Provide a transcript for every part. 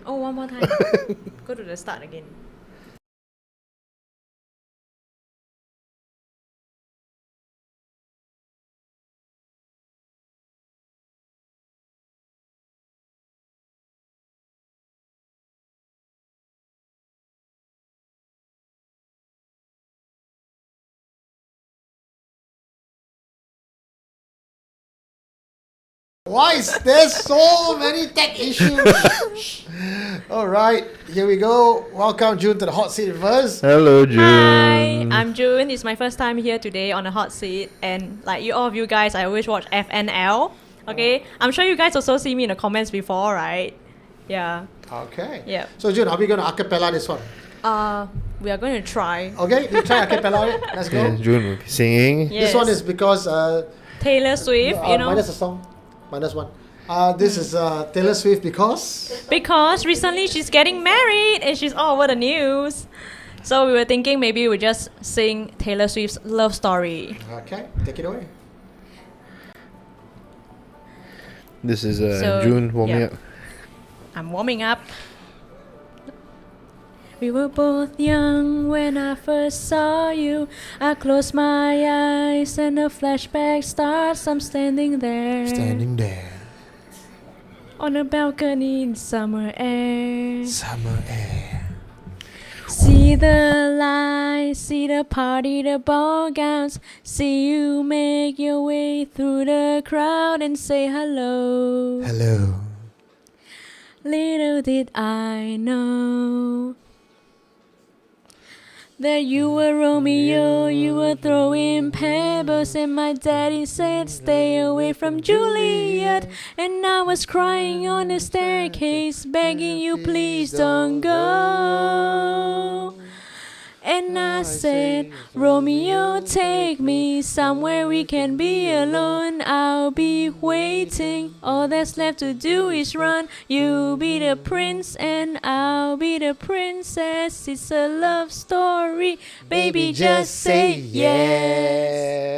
Oh, one more time. Go to the start again. Why is there so many tech issues? Alright, here we go. Welcome June to the hot seat first. Hello, June. Hi, I'm June. It's my first time here today on the hot seat, and like all of you guys, I always watch FNL. Okay, I'm sure you guys also see me in the comments before, right? Yeah. Okay. Yeah. So June, how are we going to acapella this one? We are going to try. Okay, we try acapella it. Let's go. Yeah, June will be singing. Yes. This one is because Taylor Swift, you know. minus a song. Minus one. This is Taylor Swift Because recently she's getting married and she's all over the news. So we were thinking maybe we just sing Taylor Swift's love story. Okay, take it away. This is So, June warming yeah. up. I'm warming up. We were both young when I first saw you. I close my eyes and a flashback starts. I'm standing there Standing there. on a balcony in summer air. Summer air. See the lights, see the party, the ball gowns. See you make your way through the crowd and say hello. Hello. Little did I know that you were Romeo, you were throwing pebbles, and my daddy said stay away from Juliet. And I was crying on the staircase, begging you please don't go. And I said, Romeo, take me somewhere we can be alone. I'll be waiting. All that's left to do is run. You be the prince and I'll be the princess. It's a love story. Baby, just say yes.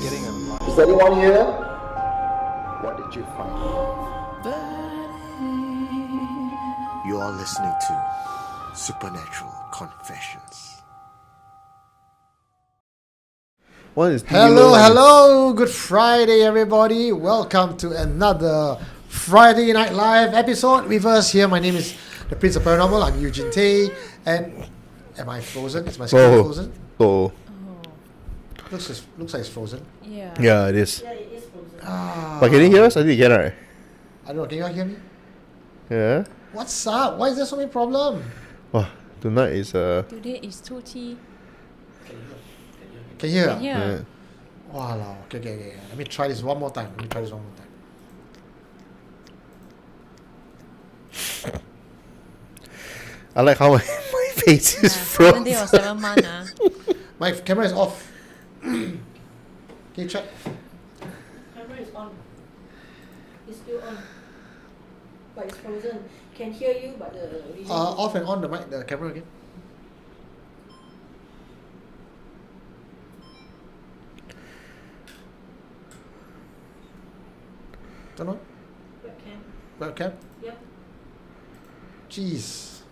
Is anyone here? What did you find? You are listening to Supernatural Confessions. One is Hello, good Friday, everybody. Welcome to another Friday Night Live episode with us here. My name is the Prince of Paranormal. I'm Eugene Tay. And am I frozen? Is my screen frozen? Oh. Looks like it's frozen. Yeah. Yeah, it is. Yeah, it is frozen. But can you hear us? I think you can, right? I don't know. Can you all hear me? Yeah. What's up? Why is there so many problems? Wow, tonight is Today is 2T. Can you hear? yeah. Wow. Okay. Let me try this one more time. I like how my face is 7 day or frozen. 7 months. My camera is off. Can you check? Camera is on. It's still on. But it's frozen. Can hear you, but the video. Off and on the camera again. Turn on. Webcam. Yep. Jeez.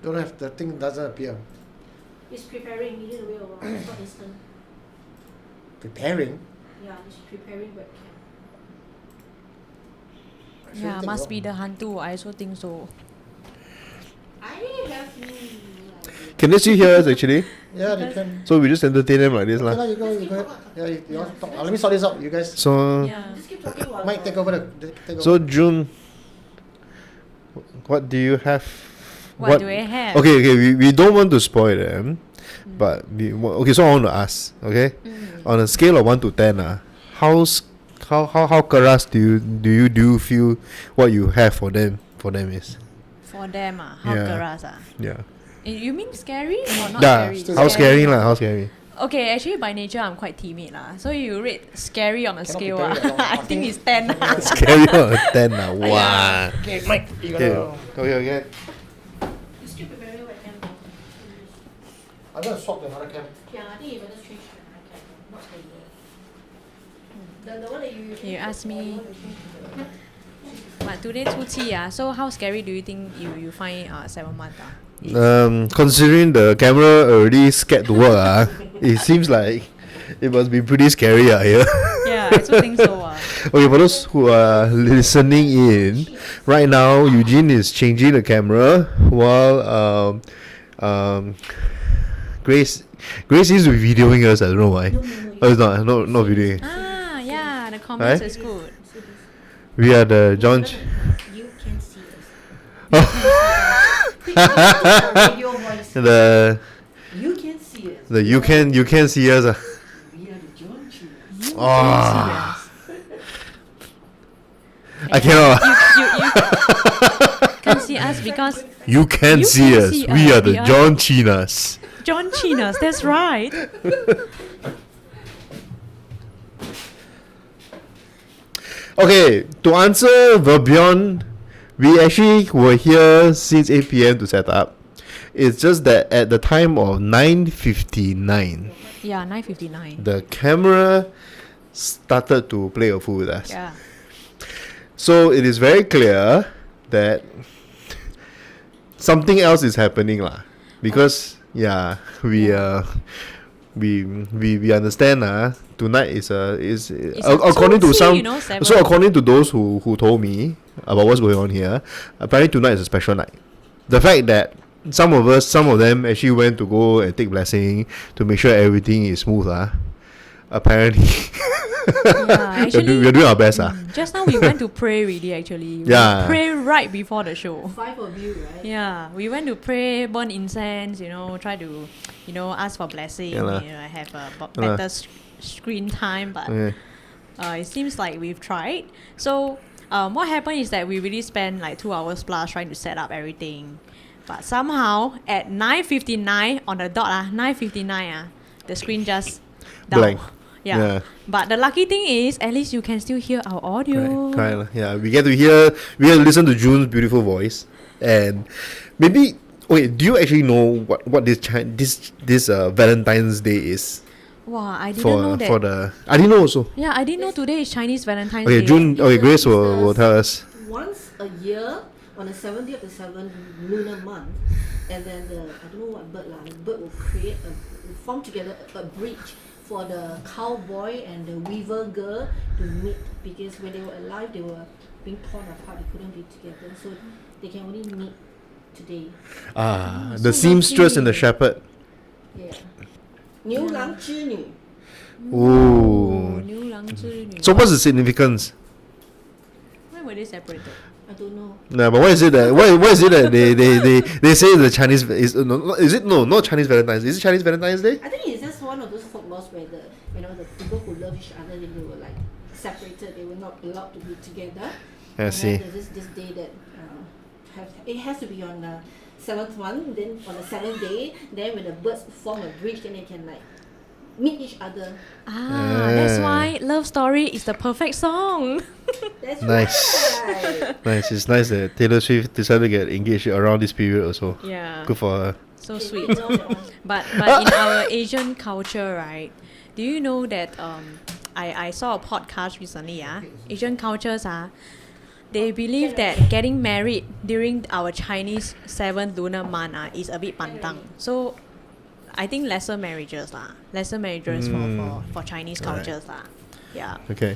Don't have, the thing doesn't appear. It's preparing. You need to wait a while. It's not instant. Preparing. Yeah, it's preparing webcam. Yeah, must be the hantu. I also think so. I have no idea. Can they still hear us actually? Yeah, they can. So we just entertain them like this Okay, lah. you go ahead. Yeah, you all talk. Let me sort this out, you guys. So Yeah. Just keep talking while Mike, take over so June, what do you have? What do I have? Okay, we don't want to spoil them, but okay. So I want to ask, okay, on a scale of 1 to 10, how keras do you feel what you have for them is? For them, how Yeah. keras Yeah. You mean scary or not Yeah. scary? How scary lah? How scary? Okay, actually by nature I'm quite timid lah. So you rate scary on a Cannot scale prepare it at all. I think it's 10 Scary on a 10 lah. Wow. Okay, Mike, you Okay. gotta. Okay. It's still preparing webcam. I'm gonna swap to another cam. Yeah, I think you better change the webcam. Not the one that you usually. You ask me. you want to change to the- But today 2T, so how scary do you think you find 7 months? Considering the camera already scared to work, it seems like it must be pretty scary here. Yeah, I also think so. Okay, for those who are listening in, right now Eugene is changing the camera while Grace seems to be videoing us. I don't know why. No. Oh, it's not videoing. Yeah, the comments Right? is good. We are the John. You can see us. Radio voice. The You can see us. you can see us. We are the John Cheers. Oh, I cannot. You can't see us because You can You see can us. see We us. are the We are- John Chinas. John Chinas, that's right. Okay, to answer Verbion, we actually were here since 8 p.m. to set up. It's just that at the time of 9:59, Yeah, 9:59. the camera started to play a fool with us. Yeah. So it is very clear that something else is happening lah. Because we understand tonight is It's according to 2T, some 7. so according to those who told me about what's going on here, apparently tonight is a special night. The fact that some of them actually went to go and take blessing to make sure everything is smooth apparently Yeah, actually, we're doing our best just now we went to pray really actually. We Yeah. pray right before the show. 5 of you, right? Yeah, we went to pray, burn incense, try to, ask for blessing, Yeah lah. have a Yeah lah. better screen time, but Okay. it seems like we've tried. So what happened is that we really spent like 2 hours plus trying to set up everything. But somehow at 9:59 on the dot, 9:59, the screen just down. Blank. Yeah. Yeah. But the lucky thing is, at least you can still hear our audio. Correct. Yeah, we get to listen to June's beautiful voice, and maybe wait. Do you actually know what this Valentine's Day is? Wow, I didn't know that. I didn't know also. Yeah, I didn't know today is Chinese Valentine's Okay, Day. June. Okay, Grace will tell us. Once a year, on the 7th day of the 7th lunar month, and then I don't know what bird lah. The bird will form together a bridge for the cowboy and the weaver girl to meet, because when they were alive they were being torn apart, they couldn't be together, so they can only meet today. The seamstress and the shepherd. Yeah. 牛郎织女. Ooh. 牛郎织女. So what's the significance? Why were they separated? I don't know. No, but what is it that they say the Chinese not Chinese Valentine's? Is it Chinese Valentine's Day? I think it's just one of those folklores where the people who love each other, they were like separated, they were not allowed to be together. I see. And then there's this day that it has to be on the 7th one, then on the 7th day, then when the birds form a bridge, then they can like meet each other. That's why Love Story is the perfect song. That's Nice. right. Nice. It's nice that Taylor Swift decided to get engaged around this period also. Yeah. Good for her. So sweet. You know that one. But in our Asian culture, right? Do you know that I saw a podcast recently, Asian cultures they believe that getting married during our Chinese 7th lunar month is a bit pantang. So I think lesser marriages for Chinese cultures Yeah. Okay.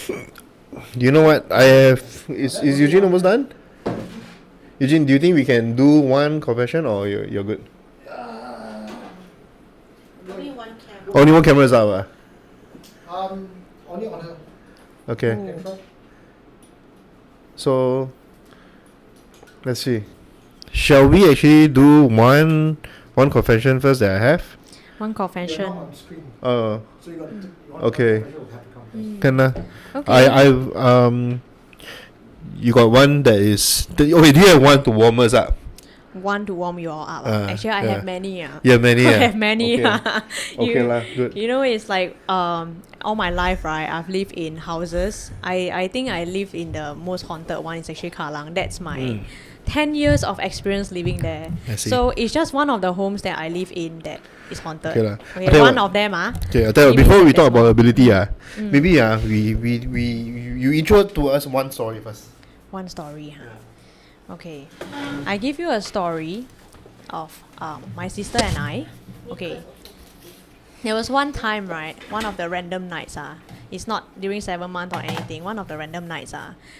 Do you know what I have? Is Eugene almost done? Eugene, do you think we can do one confession or you're good? Only one camera. Only one camera is up. Only on her. Okay. Ooh. So let's see. Shall we actually do one confession first that I have? One You're confession. not on screen. Uh, So you want Okay. confession will have to come first. can Okay. you got one that is okay, do you have one to warm us up? One to warm you all up. Actually, I yeah. have many. You have many. I have many. Okay. Okay lah, good. You know, it's like all my life, right? I've lived in houses. I think I live in the most haunted one. It's actually Kallang. That's my 10 years of experience living there. I see. So it's just one of the homes that I live in that is haunted. Okay lah. Okay, I tell you one what. of them Okay, I'll tell you, Give me before the we talk best about one. ability maybe you intro to us one story first. One story, Okay. I give you a story of my sister and I. Okay. There was one time, right? One of the random nights, it's not during 7 months or anything. One of the random nights,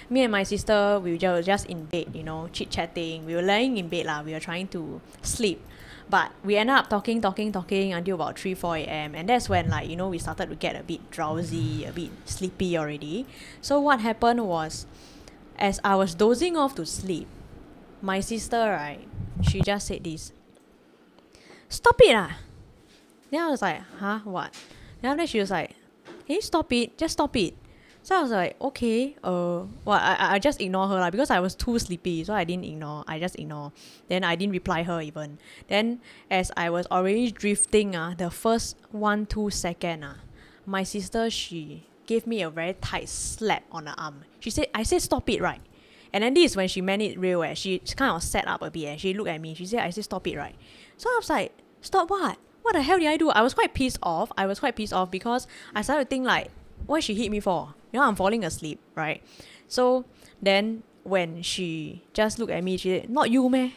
me and my sister, we were just in bed, chit chatting. We were laying in bed, we were trying to sleep. But we ended up talking until about 3-4 a.m. And that's when, we started to get a bit drowsy, a bit sleepy already. So what happened was, as I was dozing off to sleep, my sister, right, she just said this, "Stop it Then I was like, huh, what? Then after that she was like, "Can you stop it? Just stop it." So I was like, okay, I just ignore her because I was too sleepy, so I didn't ignore. I just ignore. Then I didn't reply her even. Then as I was already drifting, the first 1-2 second, my sister, she gave me a very tight slap on the arm. I said, "Stop it," right? And then this is when she meant it real. She kind of sat up a bit and she looked at me. She said, "I said stop it, right?" So I was like, "Stop what? What the hell did I do?" I was quite pissed off. Because I started to think like, what she hit me for? I'm falling asleep, right? So then when she just looked at me, she said, "Not you, meh?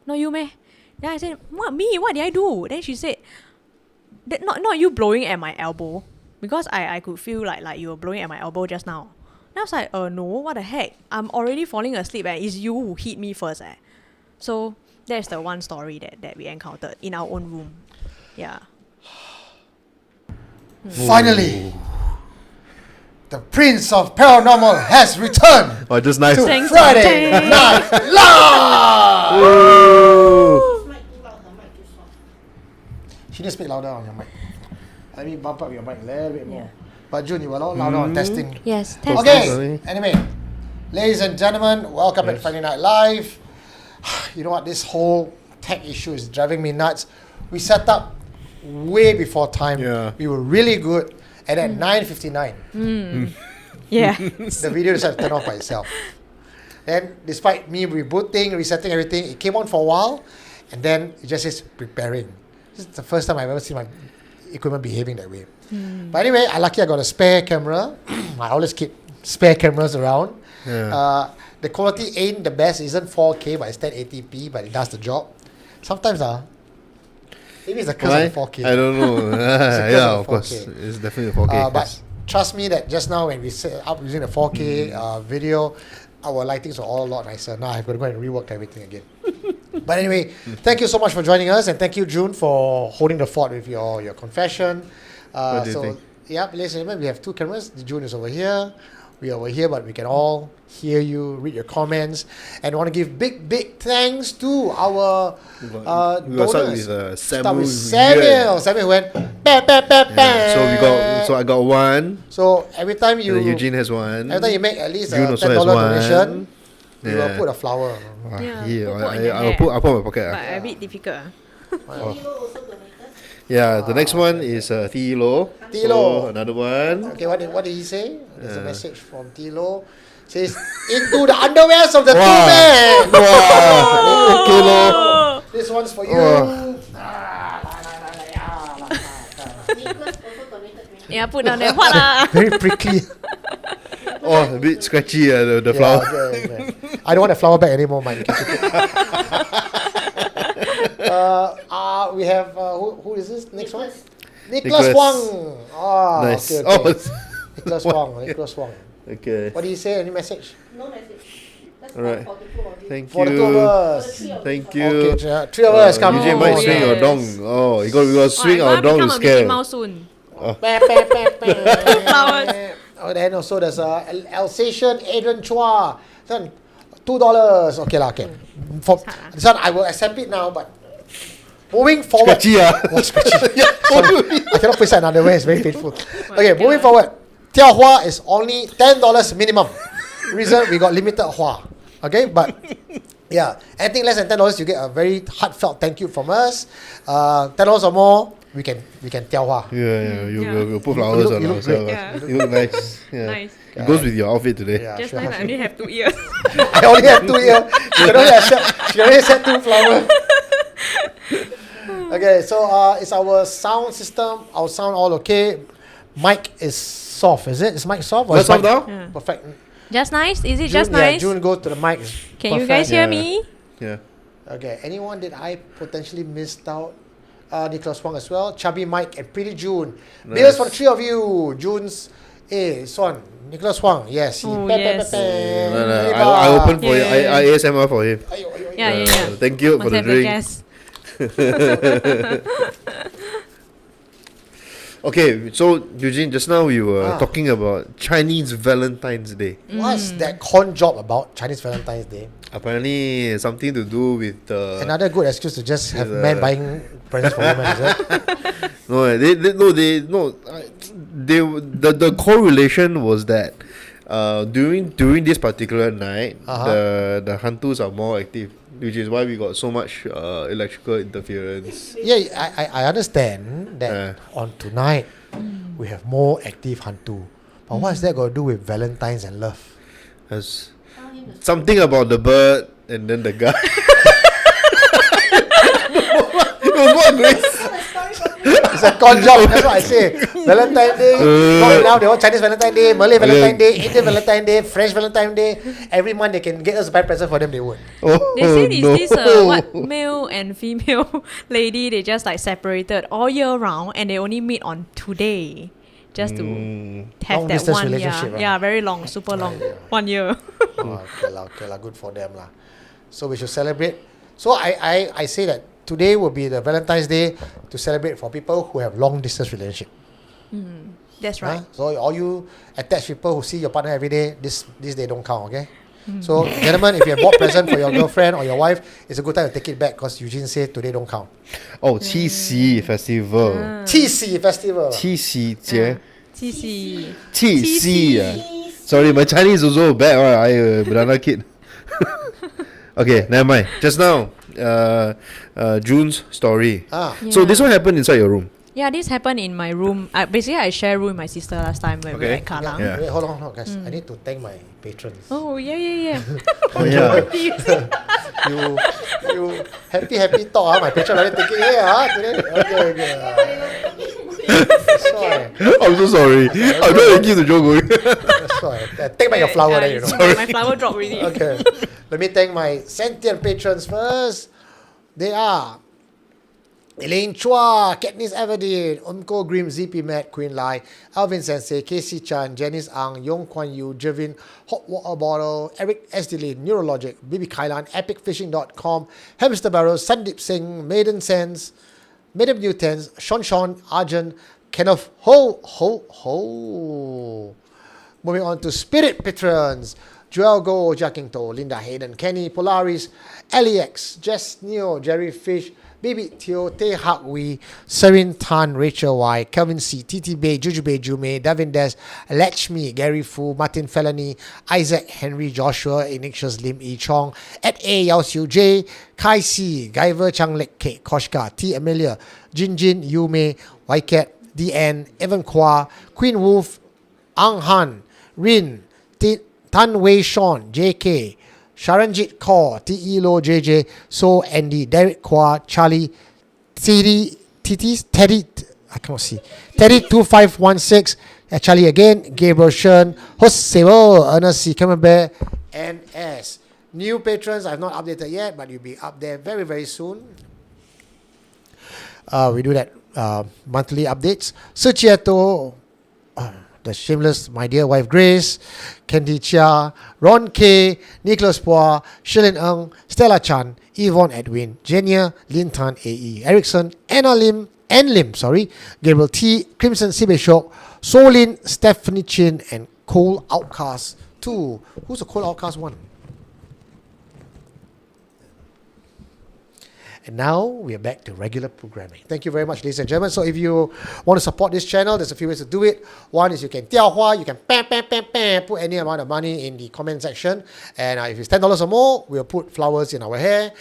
Not you, meh?" Then I said, "What, me? What did I do?" Then she said, Not you blowing at my elbow." Because I could feel like you were blowing at my elbow just now. Then I was like, no, what the heck? I'm already falling asleep and it's you who hit me first. So that's the one story that we encountered in our own room. Yeah. Finally, the Prince of Paranormal has returned Oh, just nice. to Thanks, Friday thanks. Night Live. Ooh. Mic too loud, the mic too soft. She just speak louder on your mic. Let me bump up your mic a little bit more. Yeah. But June, you were a lot louder on testing. Yes. Okay, Sorry. anyway, ladies and gentlemen, welcome at Friday Night Live. You know what? This whole tech issue is driving me nuts. We set up way before time. Yeah. We were really good. And at 9:59, Yeah. the video decided to turn off by itself. Then, despite me rebooting, resetting everything, it came on for a while, and then it just says preparing. This is the first time I've ever seen my equipment behaving that way. But anyway, I got a spare camera. I always keep spare cameras around. Yeah. The quality ain't the best, isn't 4K, but it's 1080p, but it does the job. Sometimes, maybe it's the curse Why? of the 4K. I don't know. because Yeah, of of course. 4K. It's definitely 4K. But trust me that just now when we set up using the 4K video, our lightings are all a lot nicer. Now I've got to go and rework everything again. But anyway, thank you so much for joining us, and thank you, June, for holding the fort with your confession. What do you think? Ladies and gentlemen, we have two cameras. June is over here. We are over here, but we can all hear you, read your comments, and want to give big thanks to our we got start donors. with Start Samuel. with Samuel. Samuel went bam, bam, bam, bam. Yeah. So I got one. So every time And you then Eugene has one. every time you make at least June a also $10 has one. donation, you will Yeah. put a flower. Yeah, Here, put in the I'll hair. put in my pocket. But a bit difficult. Tilo also donated. Yeah, the next one is Tilo. Tilo. So another one. Okay, what did he say? There's a message from Tilo. Says into the underwears of the two men. Wow. Kilo. This one's for you. Nicholas also donated 20. Yeah, put down there. What Very prickly. Oh, a bit scratchy, the Yeah, flower. okay. I don't want a flower bag anymore, man. You can keep it. We have who is this? Next one? Nicholas Nicholas. Wang. Ah, Nice. okay, Oh, okay. it's- Nicholas Wang. Nicholas Wang. okay. What did he say? Any message? No message. That's Alright. for the two of you. Thank For the two of you. us. Thank Okay, you. three of us come. Eugene might swing your yes. dong. Oh, we got to swing our dong to become a Mickey scare. Mouse soon. Flowers. Oh, then also there's Alsatian Adrian Chua. Son, $2. Okay, lah. Okay. For this one, I will accept it now, but moving forward. Scratchy, Oh, scratchy. Sorry, I cannot place it another way. It's very painful. Okay, moving forward. Tiao Hua is only $10 minimum. Reason we got limited Hua. Okay, but yeah, anything less than $10, you get a very heartfelt thank you from us. $10 or more, we can Tiao Hua. Yeah, you Yeah. will put flowers You on look ourselves. great. Yeah. You look nice. Yeah. Nice. It goes with your outfit today. Yeah, Just sure. nice, I only have 2 ears. I only have 2 ears. She can only accept 2 flowers. Okay, so it's our sound system. Our sound all okay. Mic is soft, is it? Is mic soft? Or What's is up mic now? Yeah. perfect? Just nice? Is it June, just yeah, nice? June, go to the mic. Can you Perfect. guys hear Yeah. me? Yeah. Okay, anyone that I potentially missed out? Nicholas Wang as well. Chubby Mike and Pretty June. Nice. Bills for the 3 of you. June's. This one. Nicholas Wang. Yes. Oh, yes. No, I open for you. Yeah. I ASMR for him. Yeah. Thank you for Must the have a drink. guess. Okay, so Eugene, just now we were Ah. talking about Chinese Valentine's Day. What's that con job about Chinese Valentine's Day? Apparently, it's something to do with Another good excuse to just have Is, men buying presents for women, is it? no, the correlation was that during this particular night, the hantus are more active, which is why we got so much electrical interference. Yeah, I understand that on tonight we have more active hantu. But what's that got to do with Valentine's and love? As something about the bird and then the guy. It was more great. It's a con job, that's what I say. Valentine's Day, not enough, they want Chinese Valentine's Day, Malay Valentine's Day, Indian Valentine's Day, French Valentine's Day. Every month they can get us a bad present for them, they would. Oh, They say no. this what male and female lady, they just like separated all year round and they only meet on today. Just to have Long that distance 1 year. relationship, Yeah, very long, super long. yeah. 1 year. Okay lah, good for them lah. So we should celebrate. So I say that today will be the Valentine's Day to celebrate for people who have long distance relationship. That's right. So all you attached people who see your partner every day, this day don't count, okay? So gentlemen, if you have bought present for your girlfriend or your wife, it's a good time to take it back because Eugene said today don't count. Oh, Qi Xi Festival. Qi Xi Festival. Qi Xi Jie. TC. Qi Xi. Sorry, my Chinese is also bad. Right? I banana kid. Okay, never mind. Just now, June's story. So Yeah. this one happened inside your room. Yeah, this happened in my room. Basically, I share room with my sister last time when we were Okay. at Kallang. Yeah. Wait, hold on, guys. I need to thank my patrons. Oh, yeah. Oh yeah. You happy talk. My patron very thinking here. Today. Okay. Sorry. I'm so sorry. I'm trying to keep the joke going. Sorry. Take back your flower then, you know. My flower dropped already. Okay. Let me thank my sentient patrons first. They are Elaine Chua, Katniss Everdeen, Umko Grim, ZP Matt, Queen Lai, Alvin Sensei, Casey Chan, Janice Ang, Yong Kwan Yu, Jervin, Hot Water Bottle, Eric Esdilin, Neurologic, Bibi Kailan, EpicFishing.com, Hamster Barrows, Sandeep Singh, Maiden Sense, Madam Newtons, Sean, Arjun, Kenneth Ho. Moving on to Spirit Patrons, Joel Go, Jackingto, Linda Hayden, Kenny, Polaris, Eliex, Jess Neo, Jerry Fish, Baby Teo, Teh Hak Wee, Serin Tan, Rachel Y, Kelvin C, TT Bay, Jujube Jume, Davin Des, Lechmi, Gary Fu, Martin Felony, Isaac Henry Joshua, Ignatius Lim E Chong, Ed A Yao Siu J, Kai C, Guyver Chang Lek K, Koshka, T Amelia, Jin Yume, Wycat, DN, Evan Kwa, Queen Wolf, Ang Han, Rin, Tan Wei Sean, JK, Sharanjit Kaur, T.E. Lo, JJ, So, Andy, Derek Kwa, Charlie, Teddy, I cannot see, Teddy 2516, Charlie again, Gabriel Shen, Host Sebo, Ernest C. Camembert, and S. New patrons, I've not updated yet, but you'll be up there very, very soon. We do that monthly updates. Suchieto, the Shameless, My Dear Wife Grace, Candy Chia, Ron K, Nicholas Pua, Shilin Ng, Stella Chan, Yvonne Edwin, Jenia, Lin Tan AE, Erickson, Anna Lim, Gabriel T, Crimson Sibeshok, Solin, Stephanie Chin, and Cole Outcast 2. Who's the Cole Outcast 1? And now we are back to regular programming. Thank you very much, ladies and gentlemen. So if you want to support this channel, there's a few ways to do it. One is you can tiaohua, you can put any amount of money in the comment section. And if it's $10 or more, we'll put flowers in our hair.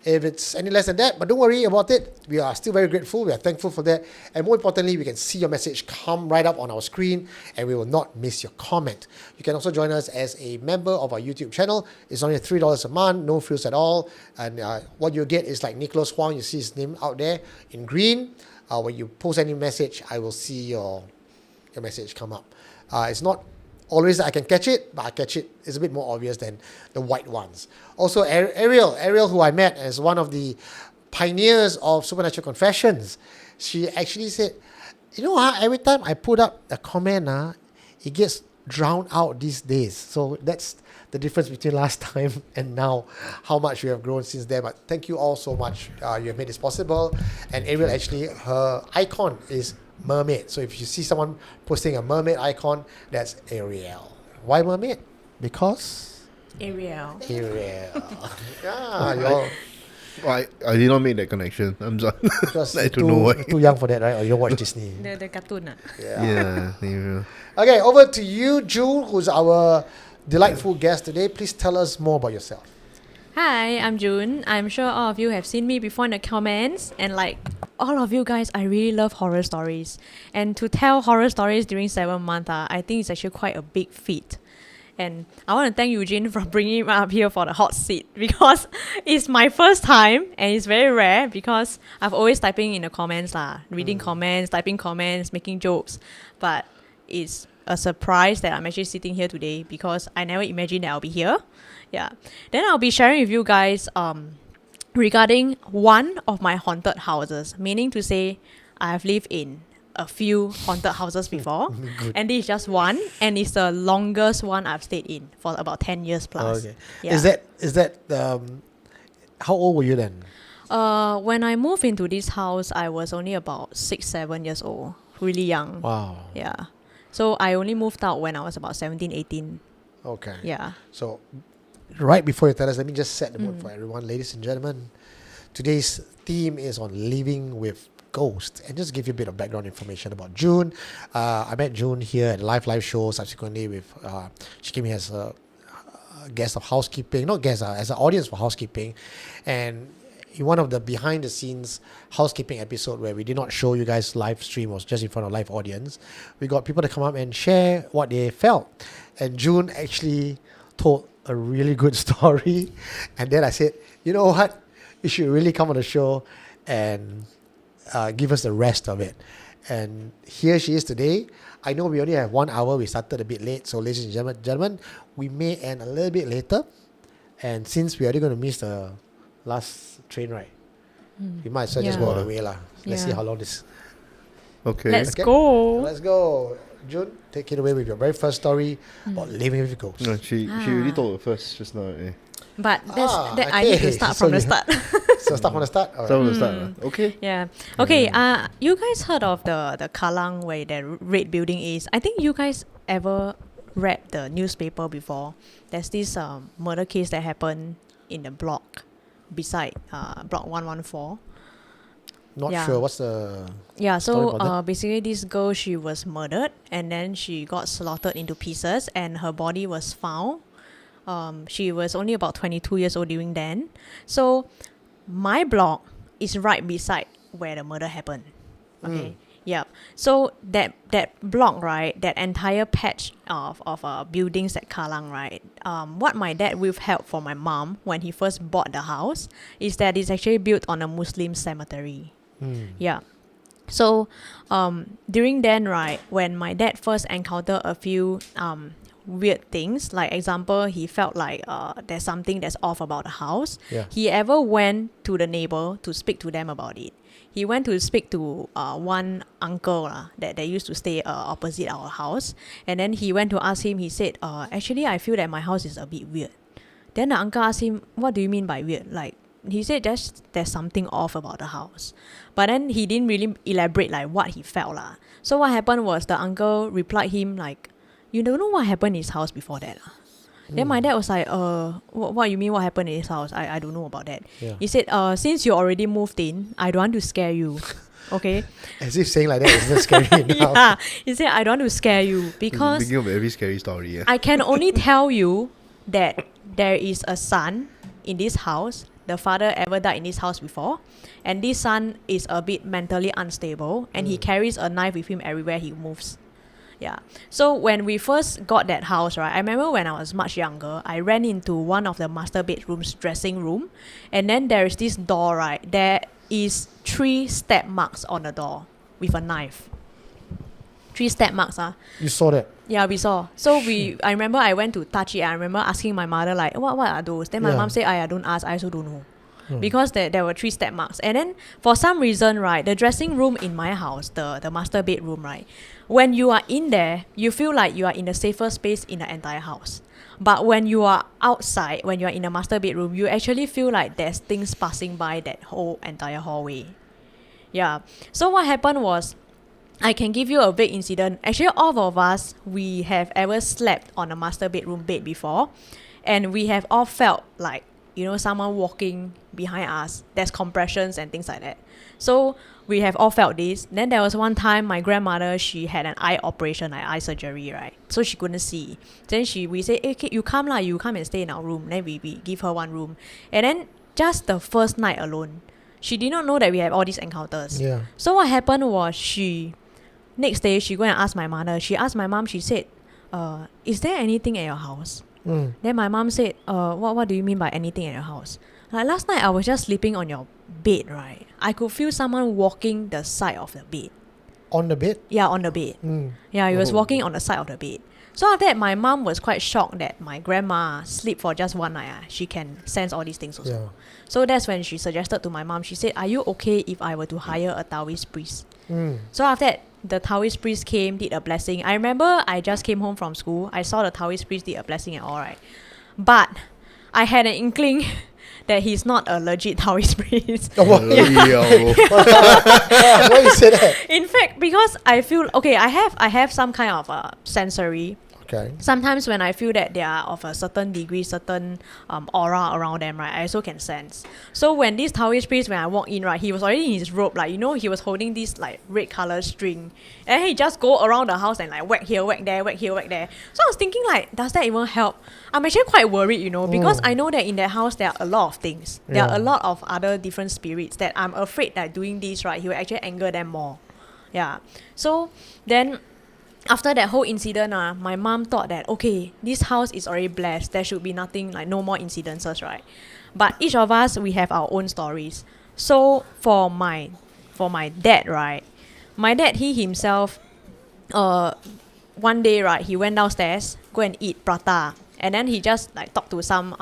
If it's any less than that, but don't worry about it. We are still very grateful. We are thankful for that. And more importantly, we can see your message come right up on our screen and we will not miss your comment. You can also join us as a member of our YouTube channel. It's only $3 a month, no frills at all. And what you get is like Nicholas Huang, you see his name out there in green. When you post any message, I will see your message come up. It's not always I can catch it, but I catch it. It's a bit more obvious than the white ones. Also, Ariel, who I met as one of the pioneers of Supernatural Confessions, she actually said, every time I put up a comment, it gets drowned out these days. So that's the difference between last time and now, how much we have grown since then. But thank you all so much. You have made this possible. And Ariel, actually, her icon is mermaid. So if you see someone posting a mermaid icon, that's Ariel. Why mermaid? Because Ariel. Yeah, I did not make that connection. I'm sorry. because I you're don't know why. too young for that, right? Or you don't watch Disney. The cartoon. Yeah. Okay, over to you, June, who's our delightful guest today. Please tell us more about yourself. Hi, I'm June. I'm sure all of you have seen me before in the comments. And like all of you guys, I really love horror stories. And to tell horror stories during 7 months, I think it's actually quite a big feat. And I want to thank Eugene for bringing me up here for the hot seat because it's my first time and it's very rare because I've always typing in the comments, reading comments, typing comments, making jokes. But it's a surprise that I'm actually sitting here today because I never imagined that I'll be here. Yeah. Then I'll be sharing with you guys regarding one of my haunted houses, meaning to say I have lived in a few haunted houses before, and this is just one, and it's the longest one I've stayed in for about 10 years plus. Okay. Yeah. Is that how old were you then? When I moved into this house, I was only about 6-7 years old, really young. Wow. Yeah. So I only moved out when I was about 17-18. Okay. Yeah. So right before you tell us, let me just set the mood for everyone. Ladies and gentlemen, today's theme is on living with ghosts. And just give you a bit of background information about June. I met June here at a live show subsequently with, she came here as guest of housekeeping, not guest, as an audience for housekeeping. And in one of the behind the scenes housekeeping episode where we did not show you guys live stream, was just in front of live audience, we got people to come up and share what they felt. And June actually told a really good story. And then I said, you know what? You should really come on the show and give us the rest of it. And here she is today. I know we only have 1 hour. We started a bit late. So ladies and gentlemen, we may end a little bit later. And since we're already going to miss the last train ride, we might as well just go all the way. Let's see how long this... Okay. Let's go. Let's go. June, take it away with your very first story about living with ghosts. No, she already told it first just now. But I need to start from the start. So start from the start? All right. So we'll start. Okay. Yeah. Okay. You guys heard of the Kallang where the red building is? I think you guys ever read the newspaper before. There's this murder case that happened in the block beside block 114. Not sure. What's the... Yeah, story so about that? basically this girl, she was murdered and then she got slaughtered into pieces and her body was found. She was only about 22 years old during then. So my block is right beside where the murder happened. Okay. Yep. So that block, right, that entire patch of buildings at Kallang, right, what my dad withheld from my mom when he first bought the house is that it's actually built on a Muslim cemetery. Yeah. So during then, right, when my dad first encountered a few weird things, like example, he felt like there's something that's off about the house. Yeah. He ever went to the neighbor to speak to them about it. He went to speak to one uncle that they used to stay opposite our house. And then he went to ask him, he said, actually, I feel that my house is a bit weird. Then the uncle asked him, what do you mean by weird? Like, he said there's something off about the house. But then he didn't really elaborate like what he felt. So what happened was the uncle replied him like, you don't know what happened in his house before that. Then my dad was like, what you mean what happened in his house? I don't know about that. Yeah. He said, since you already moved in, I don't want to scare you. Okay? As if saying like that isn't scary enough. Yeah. He said, I don't want to scare you because Thinking of every scary story. Yeah. I can only tell you that there is a son in this house. The father ever died in this house before. And this son is a bit mentally unstable. And he carries a knife with him everywhere he moves. Yeah. So when we first got that house, right, I remember when I was much younger, I ran into one of the master bedroom's dressing room. And then there is this door, right? There is 3 step marks on the door with a knife. 3 step marks. You saw that? Yeah, we saw. So I remember I went to touch it. I remember asking my mother like, what are those? Then my mom said, I don't ask. I also don't know. Because there were 3 step marks. And then for some reason, right, the dressing room in my house, the master bedroom, right, when you are in there, you feel like you are in the safest space in the entire house. But when you are outside, when you are in the master bedroom, you actually feel like there's things passing by that whole entire hallway. Yeah. So what happened was, I can give you a vague incident. Actually, all of us, we have ever slept on a master bedroom bed before. And we have all felt like, someone walking behind us. There's compressions and things like that. So we have all felt this. Then there was one time my grandmother, she had an eye operation, like eye surgery, right? So she couldn't see. Then we say, hey, you come and stay in our room. Then we give her one room. And then just the first night alone, she did not know that we have all these encounters. Yeah. So what happened was next day, she go and ask my mother. She asked my mom, she said, is there anything at your house? Then my mom said, what do you mean by anything at your house? Like last night, I was just sleeping on your bed, right? I could feel someone walking the side of the bed. On the bed? Yeah, on the bed. Yeah, he was walking on the side of the bed. So after that, my mom was quite shocked that my grandma sleep for just one night. She can sense all these things also. Yeah. So that's when she suggested to my mom, she said, are you okay if I were to hire a Taoist priest? So after that, the Taoist priest came, did a blessing. I remember I just came home from school. I saw the Taoist priest did a blessing and all right. But I had an inkling that he's not a legit Taoist priest. Why you say that? In fact, because I feel, okay, I have some kind of sensory. Okay. Sometimes when I feel that they are of a certain degree, certain aura around them, right, I also can sense. So when this Taoist priest, when I walk in, right, he was already in his robe, like, he was holding this like red color string, and he just go around the house and like whack here, whack there, whack here, whack there. So I was thinking like, does that even help? I'm actually quite worried, because I know that in that house there are a lot of things. There are a lot of other different spirits that I'm afraid that doing this, right, he will actually anger them more. Yeah. So then after that whole incident, my mom thought that, okay, this house is already blessed. There should be nothing, like no more incidences, right? But each of us, we have our own stories. So for my dad, right? My dad, he himself, one day, right, he went downstairs, go and eat prata. And then he just like talked to some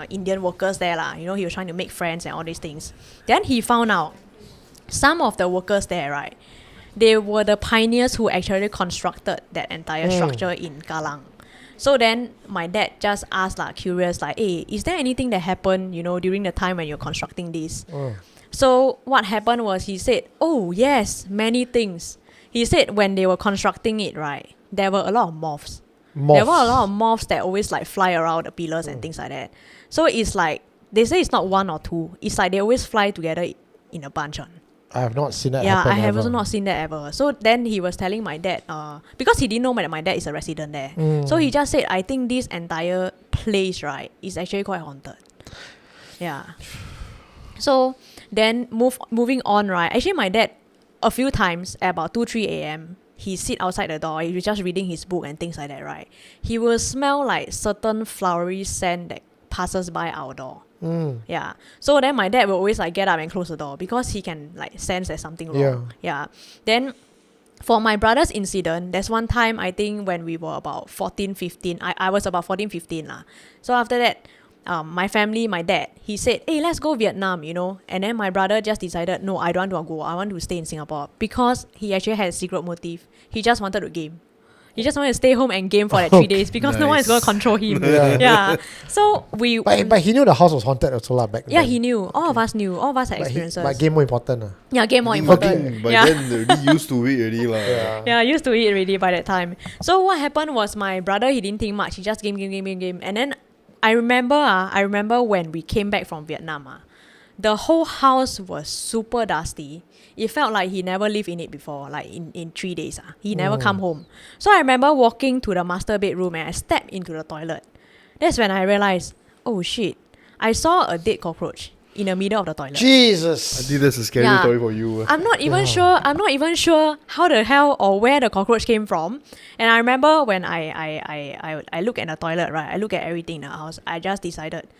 Indian workers there, lah. He was trying to make friends and all these things. Then he found out some of the workers there, right? They were the pioneers who actually constructed that entire structure in Kallang. So then my dad just asked, like, curious, like, hey, is there anything that happened, during the time when you're constructing this? So what happened was, he said, oh yes, many things. He said when they were constructing it, right, there were a lot of moths. There were a lot of moths that always like fly around the pillars and things like that. So it's like, they say it's not one or two. It's like they always fly together in a bunch on. I have not seen that Yeah, happen I have ever. also not seen that ever. So then he was telling my dad, because he didn't know that my dad is a resident there. So he just said, I think this entire place, right, is actually quite haunted. Yeah. So then moving on, right, actually my dad, a few times at about 2-3 a.m., he sit outside the door, he was just reading his book and things like that, right? He will smell like certain flowery scent that passes by our door. Yeah. So then my dad will always like get up and close the door because he can like sense there's something wrong. Yeah. Then for my brother's incident, there's one time I think when we were about 14, 15, I was about 14, 15 lah. So after that, my family, my dad, he said, hey, let's go Vietnam, And then my brother just decided, no, I don't want to go. I want to stay in Singapore because he actually had a secret motive. He just wanted to game. He just wanted to stay home and game for that 3 days because no one is going to control him. Yeah. So But he knew the house was haunted also lah back then. Yeah, he knew. All of us knew. All of us had But experiences. But game more important. Yeah, game more important. By Yeah. then, already used to it already lah. Yeah, I used to eat already by that time. So what happened was my brother, he didn't think much. He just game. And then I remember when we came back from Vietnam, the whole house was super dusty. It felt like he never lived in it before, like in 3 days. He never come home. So I remember walking to the master bedroom and I stepped into the toilet. That's when I realized, oh shit, I saw a dead cockroach in the middle of the toilet. Jesus. I think that's a scary Yeah. story for you. I'm not even sure how the hell or where the cockroach came from. And I remember when I look at the toilet, right? I look at everything in the house. I just decided,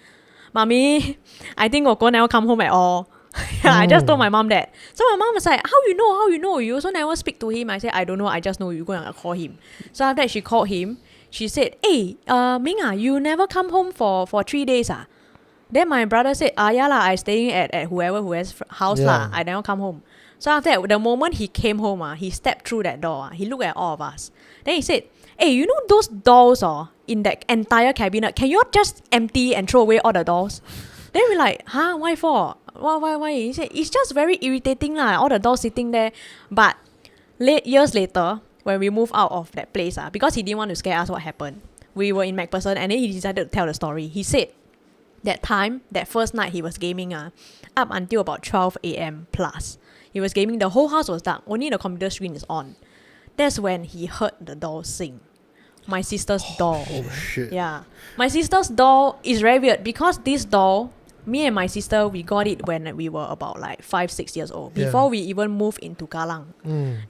Mommy, I think Oko never come home at all. I just told my mom that. So my mom was like, how you know? You also never speak to him. I said, I don't know. I just know you go and call him. So after that, she called him. She said, hey, Ming, you never come home for 3 days. Then my brother said, yeah lah, I staying at whoever's house lah. I never come home. So after that, the moment he came home, he stepped through that door. He looked at all of us. Then he said, hey, you know those dolls in that entire cabinet? Can you just empty and throw away all the dolls? Then we're like, huh? Why for? Why? He said, it's just very irritating lah. All the dolls sitting there. But years later, when we moved out of that place, because he didn't want to scare us what happened, we were in MacPherson and then he decided to tell the story. He said that first night he was gaming up until about 12 a.m. plus. He was gaming. The whole house was dark. Only the computer screen is on. That's when he heard the doll sing. My sister's doll. Oh shit. Yeah. My sister's doll is very weird because this doll, me and my sister, we got it when we were about like 5-6 years old. Before we even moved into Kallang.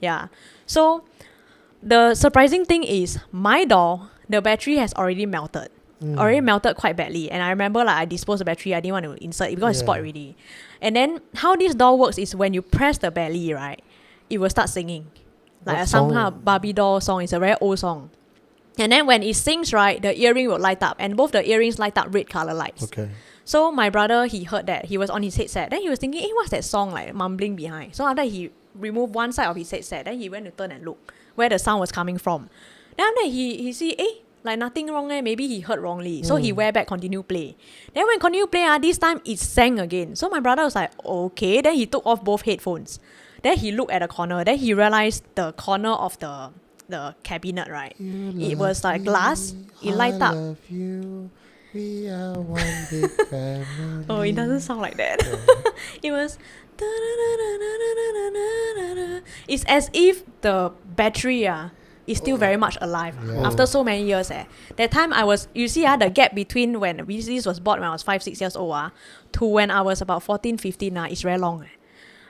Yeah. So the surprising thing is my doll, the battery has already melted. Already melted quite badly. And I remember like I disposed the battery. I didn't want to insert it because it's spoiled already. And then how this doll works is when you press the belly, right, it will start singing. Like some kind of Barbie doll song. It's a very old song. And then when it sings, right, the earring will light up. And both the earrings light up red color lights. Okay. So my brother, he heard that. He was on his headset. Then he was thinking, hey, what's that song like mumbling behind? So after he removed one side of his headset, then he went to turn and look where the sound was coming from. Then after he see, like nothing wrong maybe he heard wrongly. So he went back, continue play. Then when continue play, this time it sang again. So my brother was like, okay. Then he took off both headphones. Then he looked at the corner. Then he realized the corner of the the cabinet, right? It was like glass. It light up. Love you. We are one big family. Oh, it doesn't sound like that. It was. It's as if the battery is still very much alive after so many years. That time you see the gap between when this was bought when I was 5-6 years old to when I was about 14-15 is very long.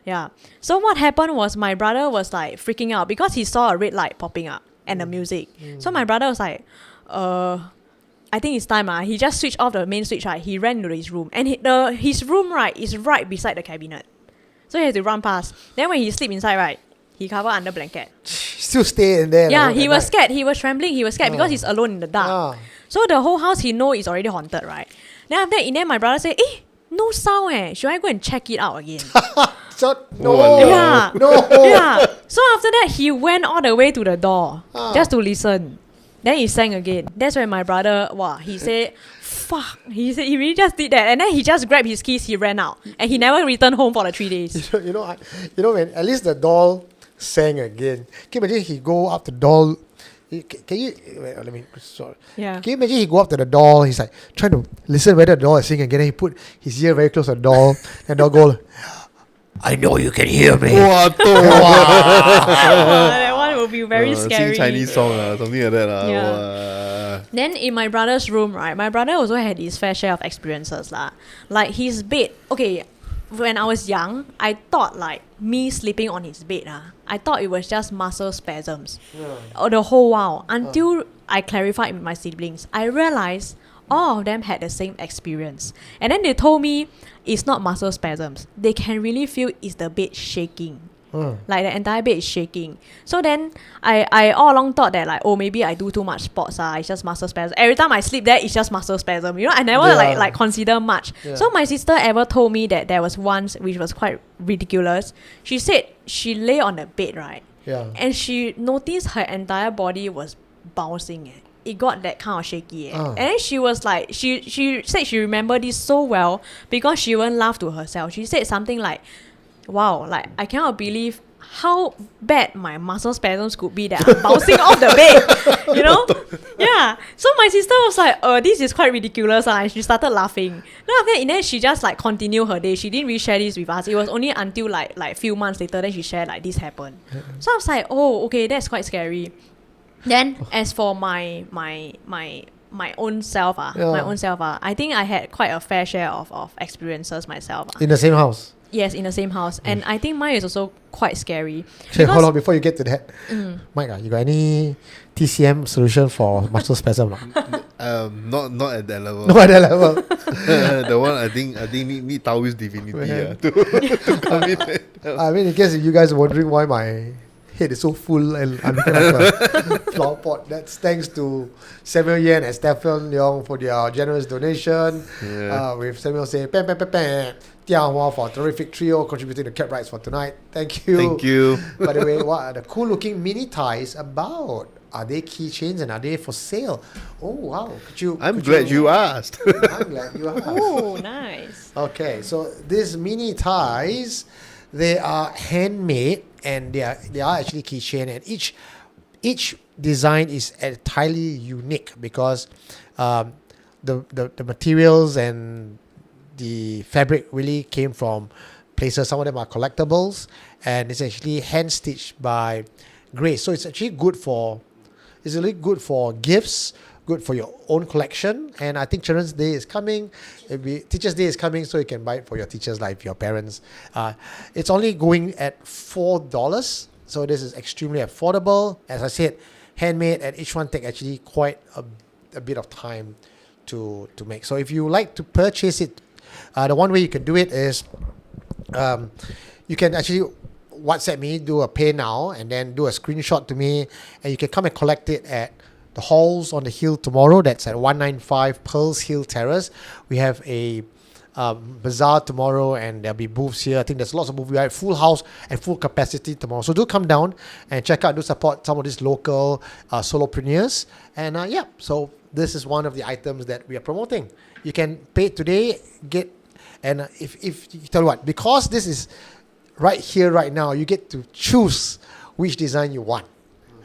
Yeah. So what happened was my brother was like freaking out because he saw a red light popping up and the music. So my brother was like, I think it's time. He just switched off the main switch. Right? He ran to his room. And his room, right, is right beside the cabinet. So he had to run past. Then when he sleep inside, right, he covered under blanket. Still stay in there. Yeah, he was scared. He was trembling. He was scared because he's alone in the dark. So the whole house he know is already haunted, right? Then after that, in there, my brother said, no sound. Should I go and check it out again? No. Yeah. No. Yeah. So after that, he went all the way to the door just to listen. Then he sang again. That's when my brother, he said, fuck. He said he really just did that. And then he just grabbed his keys, he ran out. And he never returned home for the 3 days. You know when at least the doll sang again. Can you imagine he go up the doll? Can you wait, let me sorry. Yeah. Can you imagine he go up to the doll? He's like trying to listen whether the doll is singing again. And he put his ear very close to the doll, and the doll go, "I know you can hear me." That one will be very scary. Sing Chinese song, something like that. Yeah. Then in my brother's room, right, my brother also had his fair share of experiences. Like his bed, okay, when I was young, I thought like me sleeping on his bed, I thought it was just muscle spasms. The whole while. Until I clarified with my siblings, I realized all of them had the same experience. And then they told me it's not muscle spasms. They can really feel it's the bed shaking. Like the entire bed is shaking. So then I all along thought that like, maybe I do too much sports. It's just muscle spasm. Every time I sleep there, it's just muscle spasm. I never like consider much. So my sister ever told me that there was once, which was quite ridiculous. She said she lay on the bed, right? Yeah. And she noticed her entire body was bouncing. It got that kind of shaky. And then she was like, she said she remembered this so well because she won't laugh to herself. She said something like, wow, like I cannot believe how bad my muscle spasms could be that I'm bouncing off the bed. Yeah. So my sister was like, this is quite ridiculous. And she started laughing. Then after that, and then she just like continued her day. She didn't really share this with us. It was only until like few months later then she shared like this happened. So I was like, okay, that's quite scary. Then as for my own self, I think I had quite a fair share of experiences myself. In the same house. Yes, in the same house. And I think mine is also quite scary. Okay, hold on, before you get to that. Mike, you got any TCM solution for muscle spasm? Not at that level. Not at that level. The one I think need Taoist divinity to come in. I mean, in case you guys are wondering why my head is so full and I'm like a flower pot. That's thanks to Samuel Yen and Stephen Leong for their generous donation. With Samuel saying, "Pam, pam, pam, pam." Tiao Hua for a terrific trio contributing to Cap Rights for tonight. Thank you. Thank you. By the way, what are the cool looking mini ties about? Are they keychains and are they for sale? Oh wow! I'm glad you asked. I'm glad you asked. Oh, nice. Okay, so these mini ties, they are handmade and they are actually keychain, and each design is entirely unique because the materials and the fabric really came from places. Some of them are collectibles, and it's actually hand stitched by Grace. So it's actually really good for gifts, good for your own collection. And I think Children's Day is coming. Teachers' Day is coming, so you can buy it for your teachers, like your parents. It's only going at $4, so this is extremely affordable. As I said, handmade, and each one take actually quite a bit of time to make. So if you like to purchase it, the one way you can do it is you can actually WhatsApp me, do a pay now, and then do a screenshot to me, and you can come and collect it at the Halls on the Hill tomorrow. That's at 195 Pearls Hill Terrace. We have a Bazaar tomorrow, and there'll be booths here. I think there's lots of booths. We have full house and full capacity tomorrow. So do come down and check out, do support some of these local solopreneurs. And so this is one of the items that we are promoting. You can pay today, and if you tell you what, because this is right here, right now, you get to choose which design you want.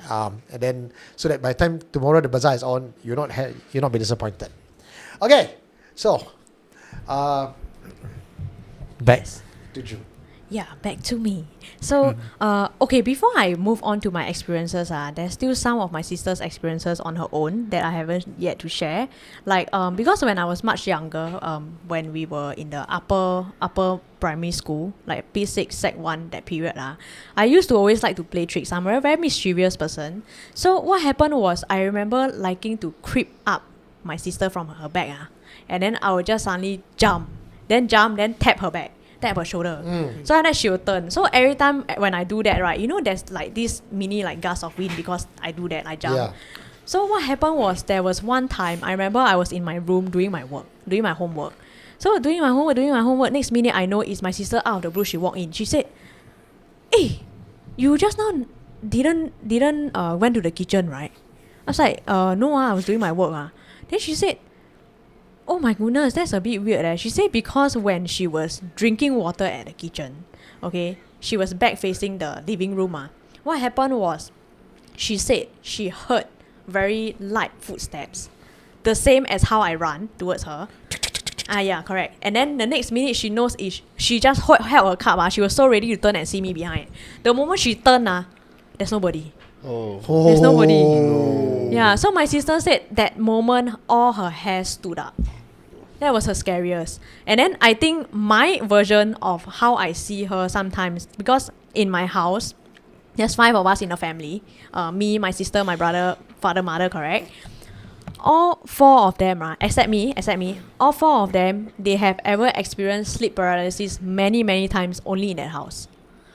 And then so that by the time tomorrow the bazaar is on, you're not be disappointed. Okay, so back to June. Yeah, back to me. So, okay, before I move on to my experiences, there's still some of my sister's experiences on her own that I haven't yet to share. Like, because when I was much younger, when we were in the upper primary school, like P6, Sec 1, that period, I used to always like to play tricks. I'm a very mischievous person. So what happened was, I remember liking to creep up my sister from her back, and then I would just suddenly jump, then tap her back. Tap her shoulder. So after that she will turn. So every time when I do that, right, you know there's like this mini like gust of wind because I do that, I jump. Yeah. So what happened was there was one time I remember I was in my room doing my homework. So doing my homework, next minute I know it's my sister out of the blue, she walked in. She said, "Hey, you just now didn't went to the kitchen, right?" I was like, no, I was doing my work. Then she said, "Oh my goodness, that's a bit weird." She said because when she was drinking water at the kitchen, okay, she was back facing the living room. What happened was, she said she heard very light footsteps, the same as how I run towards her. Yeah, correct. And then the next minute she knows she just held her cup. She was so ready to turn and see me behind. The moment she turned, there's nobody. There's nobody. No. Yeah, so my sister said that moment all her hair stood up. That was her scariest. And then I think my version of how I see her sometimes, because in my house, there's 5 of us in the family. Me, my sister, my brother, father, mother, correct? All 4 of them, except me, all 4 of them, they have ever experienced sleep paralysis many times only in that house.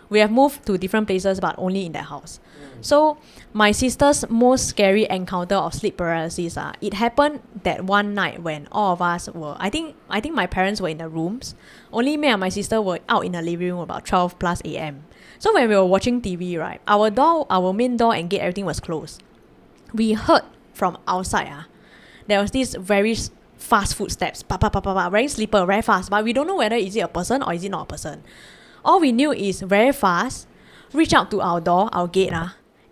We have moved to different places, but only in that house. So my sister's most scary encounter of sleep paralysis, it happened that one night when all of us were, I think my parents were in the rooms. Only me and my sister were out in the living room about 12 plus a.m. So when we were watching TV, right, our main door and gate, everything was closed. We heard from outside, there was this very fast footsteps, very slipper, very fast. But we don't know whether is it a person or is it not a person. All we knew is very fast, reach out to our door, our gate,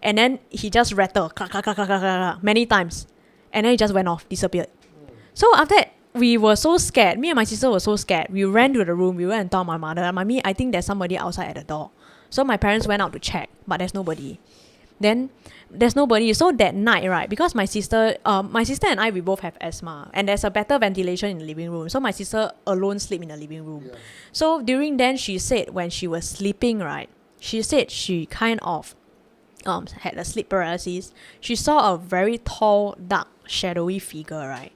and then he just rattled clack, clack, clack, clack, clack, clack, many times. And then he just went off, disappeared. So after that, we were so scared. Me and my sister were so scared. We ran to the room. We went and told my mother, "Mommy, I think there's somebody outside at the door." So my parents went out to check, but there's nobody. Then there's nobody. So that night, right, because my sister and I, we both have asthma, and there's a better ventilation in the living room. So my sister alone sleep in the living room. Yeah. So during then, she said when she was sleeping, right, she said she kind of had a sleep paralysis. She saw a very tall, dark, shadowy figure, right,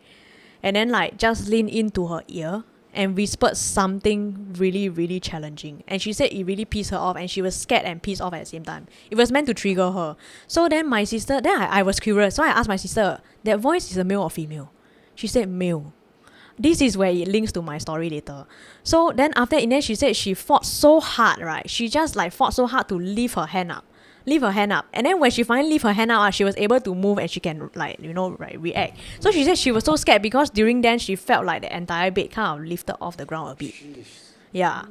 and then like just leaned into her ear and whispered something really challenging. And she said it really pissed her off, and she was scared and pissed off at the same time. It was meant to trigger her. So then my sister, I was curious. So I asked my sister, that voice is a male or female? She said male. This is where it links to my story later. So then after that, and then she said she fought so hard, right? She just like fought so hard to lift her hand up. And then when she finally lifted her hand up, she was able to move and she can react. So she said she was so scared because during then she felt like the entire bed kind of lifted off the ground a bit. Yeah.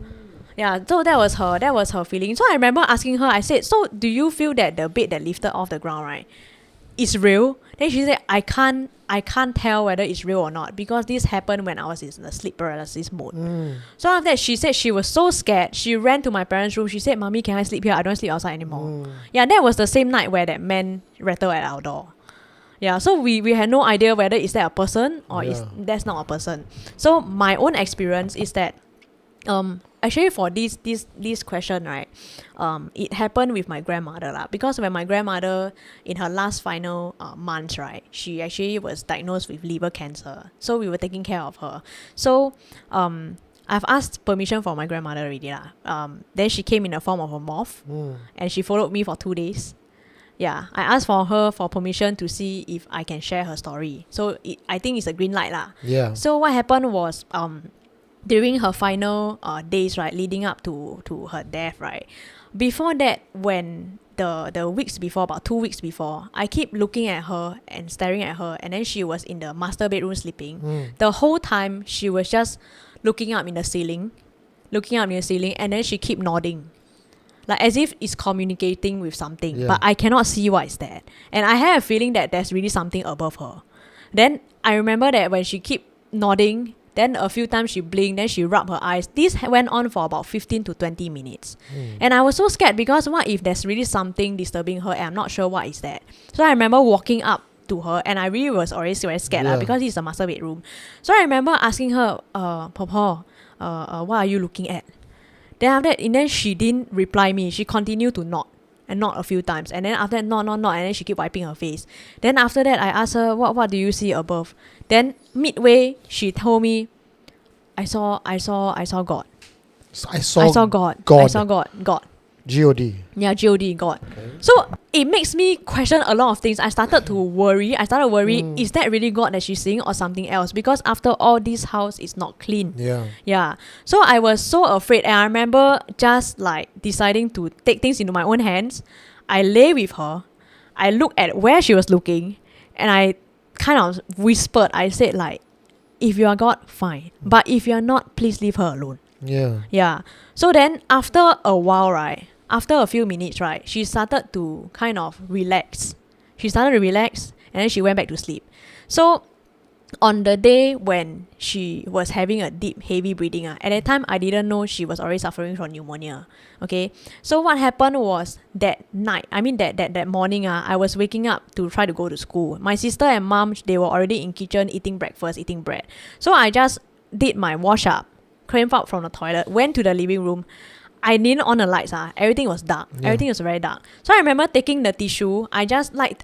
So that was her feeling. So I remember asking her, I said, "So do you feel that the bed that lifted off the ground, right, is real?" Then she said, I can't tell whether it's real or not because this happened when I was in the sleep paralysis mode. So after that, she said she was so scared. She ran to my parents' room. She said, "Mommy, can I sleep here? I don't sleep outside anymore." Yeah, that was the same night where that man rattled at our door. Yeah, so we had no idea whether is that a person or is that's not a person. So my own experience is that actually for this question, right, it happened with my grandmother because when my grandmother in her last final months, right, she actually was diagnosed with liver cancer. So we were taking care of her. So I've asked permission for my grandmother already then she came in the form of a moth and she followed me for 2 days. Yeah, I asked for her for permission to see if I can share her story. So I think it's a green light Yeah. So what happened was during her final days, right, leading up to her death, right, before that, when the weeks before, about 2 weeks before, I keep looking at her and staring at her, and then she was in the master bedroom sleeping. The whole time she was just looking up in the ceiling, and then she keep nodding. like as if it's communicating with something, Yeah. but I cannot see what is that. And I have a feeling that there's really something above her. Then I remember that when she keep nodding, then a few times she blinked, then she rubbed her eyes. This went on for about 15 to 20 minutes. And I was so scared because what if there's really something disturbing her and I'm not sure what is that. So I remember walking up to her and I really was already very scared Yeah. because it's a master bedroom. So I remember asking her, Papa, what are you looking at? Then after that, and then she didn't reply me. She continued to nod and nod a few times. And then after that, nod, and then she keep wiping her face. Then after that, I asked her, what do you see above? Then midway, she told me, I saw God. I saw God. God. I saw God. G-O-D. Yeah, G-O-D, God. So it makes me question a lot of things. I started to worry. Is that really God that she's seeing or something else? Because after all, this house is not clean. Yeah. Yeah. So I was so afraid. And I remember just like deciding to take things into my own hands. I lay with her. I looked at where she was looking. And I kind of whispered. I said like, if you are God, fine. But if you are not, please leave her alone. Yeah. Yeah. So then after a while, right? After a few minutes, right? She started to kind of relax. And then she went back to sleep. So on the day when she was having a deep, heavy breathing, at that time, I didn't know she was already suffering from pneumonia. Okay. So what happened was that morning, I was waking up to try to go to school. My sister and mom, they were already in kitchen eating breakfast, eating bread. So I just did my wash up, came out from the toilet, went to the living room. I didn't on the lights. Everything was dark. Yeah. Everything was very dark. So I remember taking the tissue. I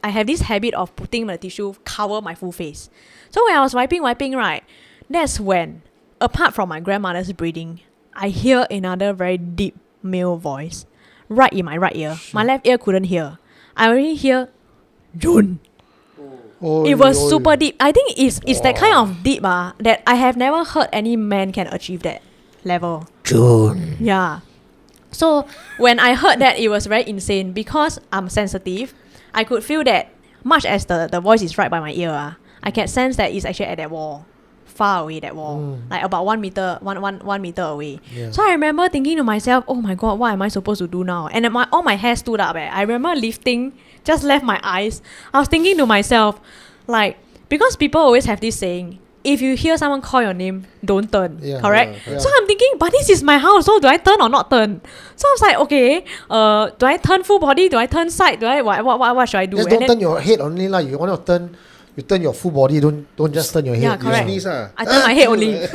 have this habit of putting the tissue cover my full face. So when I was wiping, right, that's when, apart from my grandmother's breathing, I hear another very deep male voice right in my right ear. My left ear couldn't hear. I only hear June. It was super deep. I think it's that kind of deep that I have never heard any man can achieve that level. June. Yeah. So when I heard that, it was very insane because I'm sensitive. I could feel that much as the voice is right by my ear, I can sense that it's actually at that wall. Far away, that wall. Like about 1 meter, one meter away. Yeah. So I remember thinking to myself, oh my God, what am I supposed to do now? And all my hair stood up. I remember lifting, just left my eyes. I was thinking to myself, like, because people always have this saying, if you hear someone call your name, don't turn. Yeah. Correct? Yeah. So I'm thinking, but this is my house, so do I turn or not turn? So I was like, okay, do I turn full body? Do I turn side? What should I do? Just don't turn your head only lah. You want to turn, you turn your full body. Don't just turn your head. Yeah, correct. Sneeze, I turn my head only.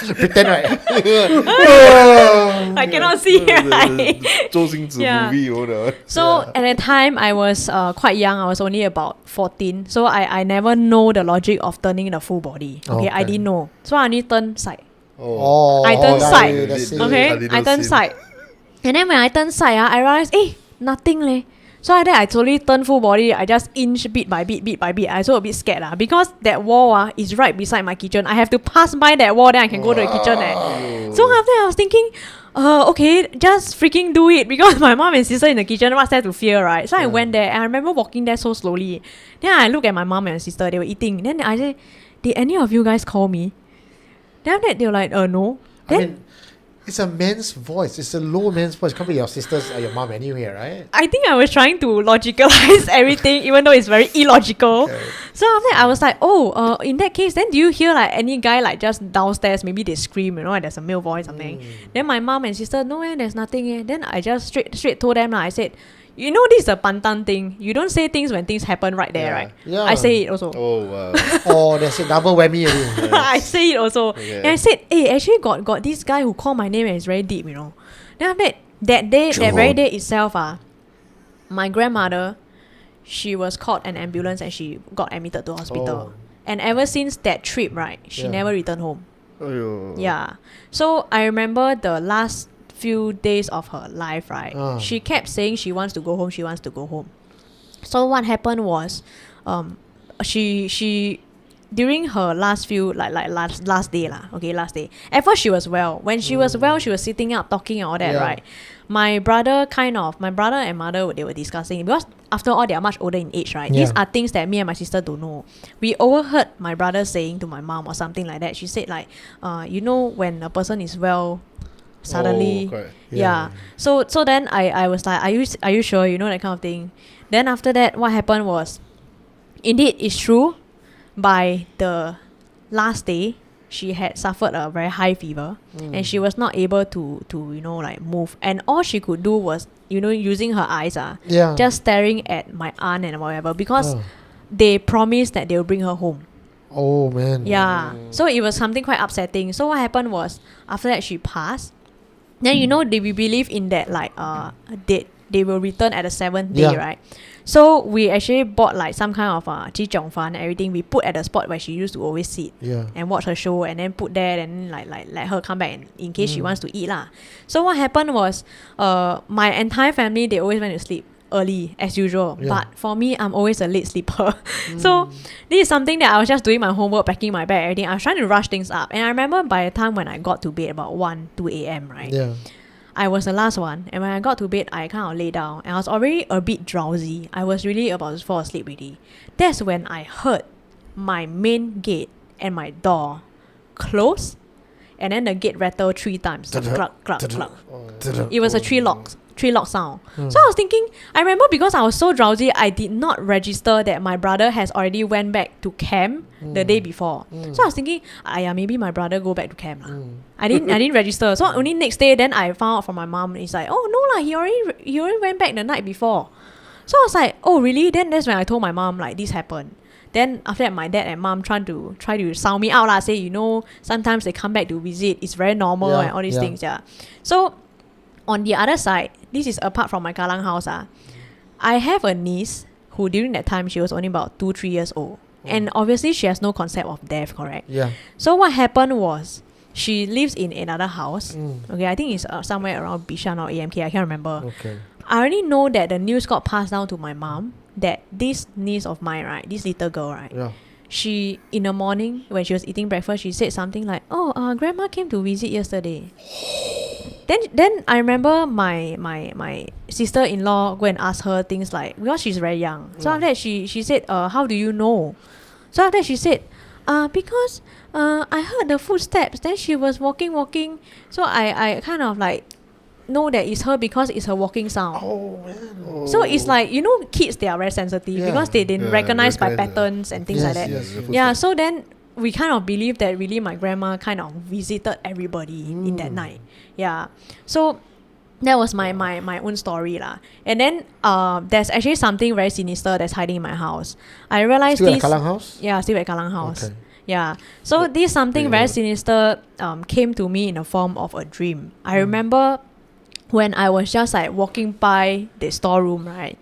Pretend right. I cannot see, right? 周星驰 Yeah. movie all the. So at that time, I was quite young. I was only about 14. So I never know the logic of turning the full body. Okay, I Okay. didn't know. So I only turn side. Oh, I turn yeah, side. yeah, that's it. Okay, Cardinal I turn sin. side. And then when I turn side, I realized, nothing leh. So after that, I totally turn full body. I just inch bit by bit. I so a bit scared because that wall is right beside my kitchen. I have to pass by that wall, then I can go to the kitchen. So after that, I was thinking, okay, just freaking do it because my mom and sister in the kitchen, what's there to fear, right? So I went there and I remember walking there so slowly. Then I look at my mom and sister, they were eating. Then I said, did any of you guys call me? Then after that, they were like, no. I mean, it's a man's voice. It's a low man's voice. Can't be your sisters or your mom anyway, right? I think I was trying to logicalize everything, even though it's very illogical. Okay. So after that, I was like, in that case, then do you hear like any guy like just downstairs, maybe they scream, and there's a male voice or something. Then my mom and sister, no, there's nothing. Then I just straight told them, I said, you know, this is a pantan thing. You don't say things when things happen right there, Yeah. right? Yeah. I say it also. Oh wow. Oh, there's a double whammy already. I say it also. Okay. And I said, actually got this guy who called my name and it's very deep, Then after that day, that very day itself, my grandmother, she was called an ambulance and she got admitted to hospital. Oh. And ever since that trip, right, she Yeah. never returned home. Aiyo. Yeah. So I remember the last few days of her life, right? She kept saying she wants to go home. So what happened was, she during her last few last day lah. Okay, last day. At first she was well. When she was well, she was sitting up talking and all that, Yeah. right? My brother and mother, they were discussing because after all they are much older in age, right? Yeah. These are things that me and my sister don't know. We overheard my brother saying to my mom or something like that. She said like, when a person is well, suddenly. correct. Yeah. So then I was like, are you sure? You know, that kind of thing. Then after that, what happened was, indeed, it's true. By the last day, she had suffered a very high fever, and she was not able to like move. And all she could do was, using her eyes, just staring at my aunt and whatever, because they promised that they'll bring her home. Oh man. Yeah. So it was something quite upsetting. So what happened was, after that she passed. Then we believe in that, like they will return at the 7th day, right? So we actually bought like some kind of chi chong fan, everything we put at the spot where she used to always sit and watch her show, and then put there, and like let her come back in case she wants to eat lah. So what happened was, my entire family, they always went to sleep early as usual, but for me, I'm always a late sleeper. So this is something that I was just doing my homework, packing my bag, everything. I was trying to rush things up, and I remember by the time when I got to bed about 2 a.m, right? I was the last one, and when I got to bed, I kind of lay down, and I was already a bit drowsy. I was really about to fall asleep already. That's when I heard my main gate and my door close, and then the gate rattled 3 times. Cluck, cluck, cluck. It was a 3-lock sound. So I was thinking, I remember because I was so drowsy, I did not register that my brother has already went back to camp the day before. So I was thinking, maybe my brother go back to camp lah. I didn't register. So only next day, then I found out from my mom. It's like, oh no lah, he already went back the night before. So I was like, oh really? Then that's when I told my mom, like, this happened. Then after that, my dad and mom try to sound me out lah. Say, sometimes they come back to visit. It's very normal and all these things. Yeah. So on the other side, this is apart from my Kallang house. I have a niece who during that time, she was only about 2-3 years old. And obviously she has no concept of death, correct? Yeah. So what happened was, she lives in another house. Okay, I think it's somewhere around Bishan or AMK. I can't remember. Okay. I already know that the news got passed down to my mom that this niece of mine, right, this little girl, right, she, in the morning when she was eating breakfast, she said something like, oh, grandma came to visit yesterday. Then I remember my sister-in-law go and ask her things like, because she's very young. So after that she said, how do you know? So after that she said, because I heard the footsteps. Then she was walking. So I kind of like know that it's her because it's her walking sound. Oh man. So it's like, kids, they are very sensitive because they didn't recognize by patterns and things like that. So then we kind of believe that really my grandma kind of visited everybody in that night. Yeah. So that was my own story lah. And then there's actually something very sinister that's hiding in my house. I realized Still this. at Kallang house? Yeah, still at Kallang house. Okay. Yeah. So this something very sinister came to me in the form of a dream. I remember when I was just like walking by the storeroom, right?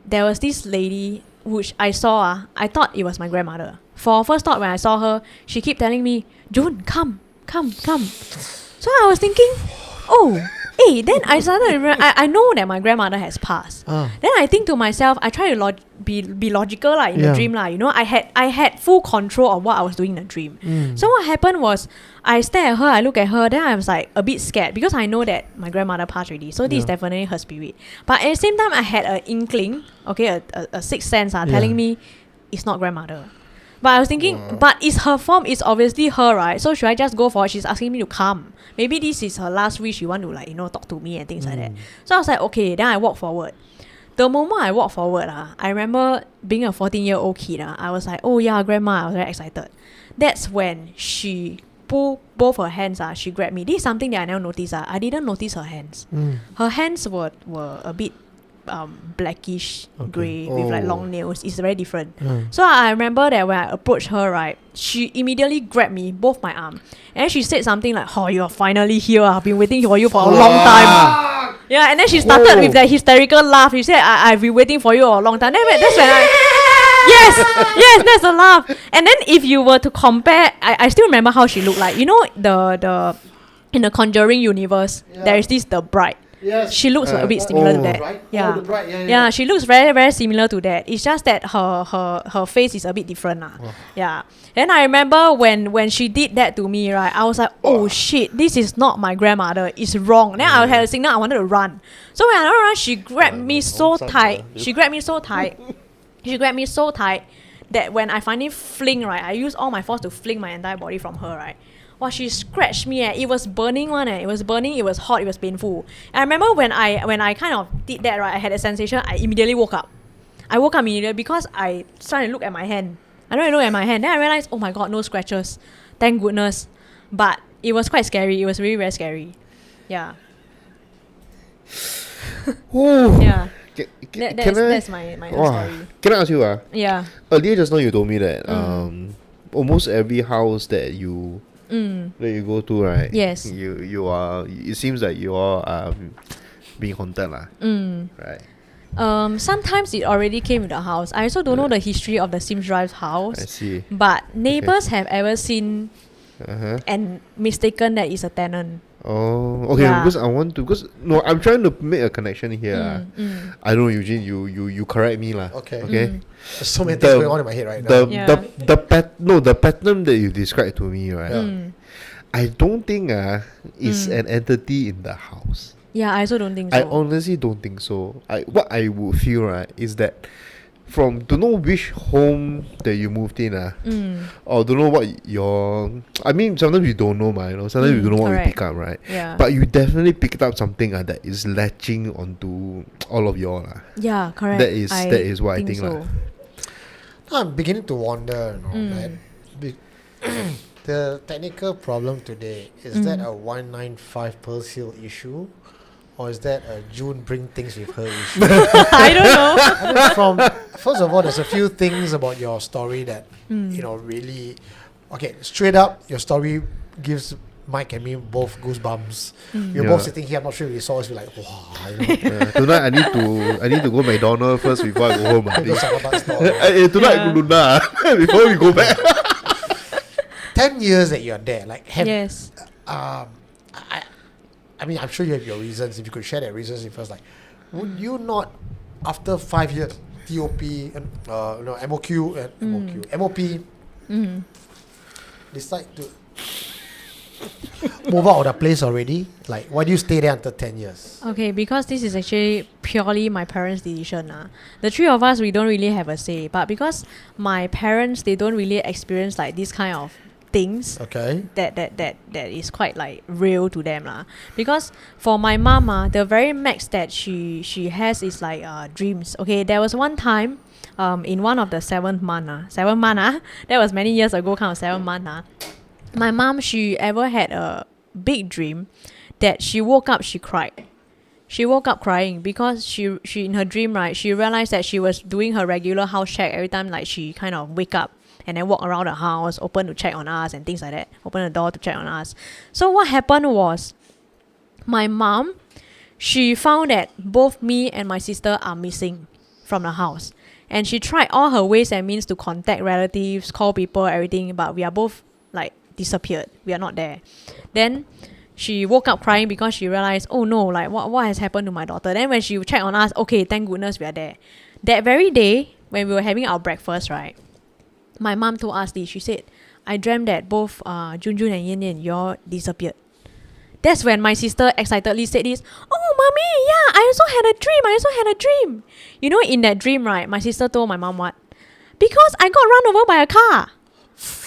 There was this lady which I saw. I thought it was my grandmother. For first thought, when I saw her, she kept telling me, June, come. So I was thinking, then I started to remember, I know that my grandmother has passed. Then I think to myself, I try to be logical like in the dream lah. I had full control of what I was doing in the dream. So what happened was, I stare at her, I look at her, then I was like a bit scared because I know that my grandmother passed already. So this is definitely her spirit. But at the same time, I had an inkling, a sixth sense telling me it's not grandmother. But I was thinking, but it's her form, it's obviously her, right? So should I just go for it? She's asking me to come. Maybe this is her last wish. She want to talk to me and things like that. So I was like, okay. Then I walk forward. The moment I walk forward, I remember being a 14-year-old kid. I was like, oh yeah, grandma. I was very excited. That's when she pulled both her hands. She grabbed me. This is something that I never noticed. I didn't notice her hands. Her hands were a bit blackish grey with like long nails. It's very different. So I remember that when I approached her, right, she immediately grabbed me, both my arm, and she said something like, oh, you're finally here. I've been waiting for you for a long time. Yeah, and then she started with that hysterical laugh. She said, I've been waiting for you for a long time. That's when yes, that's a laugh. And then if you were to compare, I still remember how she looked like. The in the Conjuring universe, there is the bride. Yes. She looks a bit similar to that. Right? Yeah. The bride. Yeah, she looks very, very similar to that. It's just that her face is a bit different. Yeah. Then I remember when she did that to me, right, I was like, oh shit, this is not my grandmother. It's wrong. Then I had a signal, I wanted to run. So when I run, she grabbed me so tight. She grabbed me so tight that when I finally fling, right, I used all my force to fling my entire body from her, right. Wow, she scratched me. It was burning one. It was burning. It was hot. It was painful. And I remember when I kind of did that, right, I had a sensation. I immediately woke up. I woke up immediately because I started to look at my hand. I don't look at my hand. Then I realized, oh my god, no scratches. Thank goodness. But it was quite scary. It was really very scary. Yeah. Ooh. Yeah. That's my own story. Can I ask you Yeah. earlier just now you told me that almost every house that you go to, right? Yes. You are, it seems like you are being haunted lah. Right. Sometimes it already came with the house. I also don't know the history of the Sims Drive house. I see. But neighbors have ever seen and mistaken that it's a tenant. Oh, okay. Yeah. Because I'm trying to make a connection here. I don't know, Eugene. You correct me lah. Okay. Okay. There's so many things going on in my head right now. The pattern that you described to me, right? I don't think is an entity in the house. Yeah, I also don't think so. I honestly don't think so. What I would feel, right, is that from don't know which home that you moved in, or don't know what your, I mean, sometimes you don't know, sometimes you don't know what correct. you pick up, right? Yeah. But you definitely picked up something that is latching onto all of y'all. Yeah, correct. That is what I think. So. I'm beginning to wonder, that the technical problem today, is that a 195 Pearl Hill issue? Or is that a June bring things with her issue? I don't know. I mean, first of all, there's a few things about your story that, really... Okay, straight up, your story gives Mike and me both goosebumps. We're both sitting here, I'm not sure if we saw us, we're like, wow. Tonight I need to go McDonald's first before I go home. Go Sarabat store. Tonight Luna before we go back. 10 years that you're there, like, Yes. I mean, I'm sure you have your reasons. If you could share that reasons with us, like, would you not, after 5 years, TOP, MOQ, MOP, decide to move out of the place already? Like, why do you stay there until 10 years? Okay, because this is actually purely my parents' decision. The three of us, we don't really have a say. But because my parents, they don't really experience like this kind of things that is quite like real to them because for my mama, the very max that she has is like dreams. Okay, there was one time in one of the 7th month that was many years ago, kind of 7th month my mom, she ever had a big dream that she woke up, she cried. She woke up crying because she in her dream, right, she realized that she was doing her regular house check every time, like she kind of wake up and then walk around the house, open to check on us and things like that. Open the door to check on us. So what happened was, my mom, she found that both me and my sister are missing from the house. And she tried all her ways and means to contact relatives, call people, everything, but we are both like disappeared. We are not there. Then she woke up crying because she realized, oh no, like what has happened to my daughter? Then when she checked on us, okay, thank goodness we are there. That very day, when we were having our breakfast, right, my mom told us this. She said, I dreamt that both Junjun and Yin Yin, you all disappeared. That's when my sister excitedly said this, oh, mommy, yeah, I also had a dream. You know, in that dream, right, my sister told my mom what? Because I got run over by a car.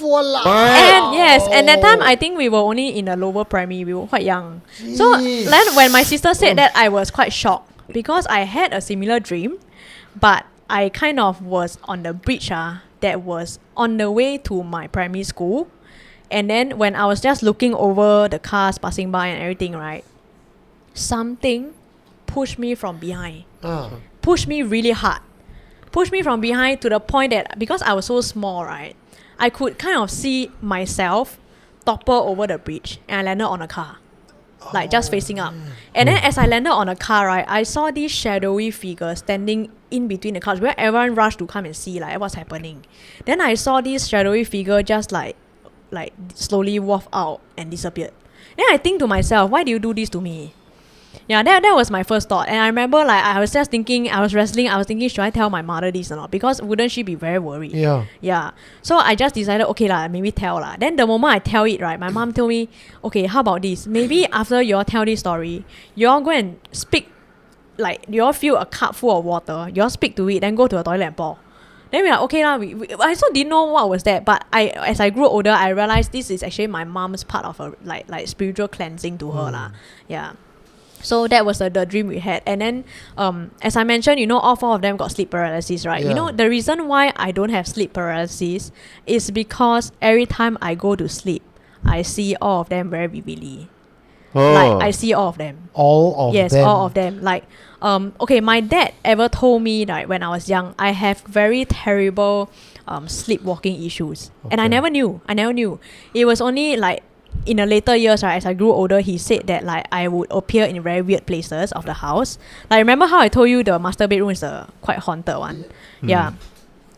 And yes, and that time I think we were only in the lower primary. We were quite young. Jeez. So then when my sister said that, I was quite shocked because I had a similar dream, but I kind of was on the bridge that was on the way to my primary school. And then when I was just looking over the cars passing by and everything, right, something pushed me from behind. Pushed me really hard. Pushed me from behind to the point that because I was so small, right, I could kind of see myself topple over the bridge and I landed on a car. Like just facing up. And then as I landed on a car, right, I saw this shadowy figure standing in between the cars where everyone rushed to come and see like what's happening. Then I saw this shadowy figure just like slowly waft out and disappeared. Then I think to myself, why do you do this to me? Yeah, that was my first thought. And I remember like I was just thinking, I was thinking, should I tell my mother this or not? Because wouldn't she be very worried? Yeah. So I just decided, okay maybe tell . Then the moment I tell it, right, my mom told me, okay, how about this? Maybe after you all tell this story, you all go and speak, like you all fill a cup full of water, you all speak to it, then go to the toilet and pour. Then we are okay lah. I also didn't know what was that, but as I grew older, I realized this is actually my mom's part of a like spiritual cleansing to her lah. Yeah. So that was the dream we had. And then as I mentioned, all 4 of them got sleep paralysis, right? Yeah. The reason why I don't have sleep paralysis is because every time I go to sleep, I see all of them very vividly. Like I see all of them. All of them? Yes, all of them. Like, okay, my dad ever told me that when I was young, I have very terrible sleepwalking issues. And I never knew. It was only like in the later years, right, as I grew older, he said that like I would appear in very weird places of the house. Like, remember how I told you the master bedroom is a quite haunted one? Yeah.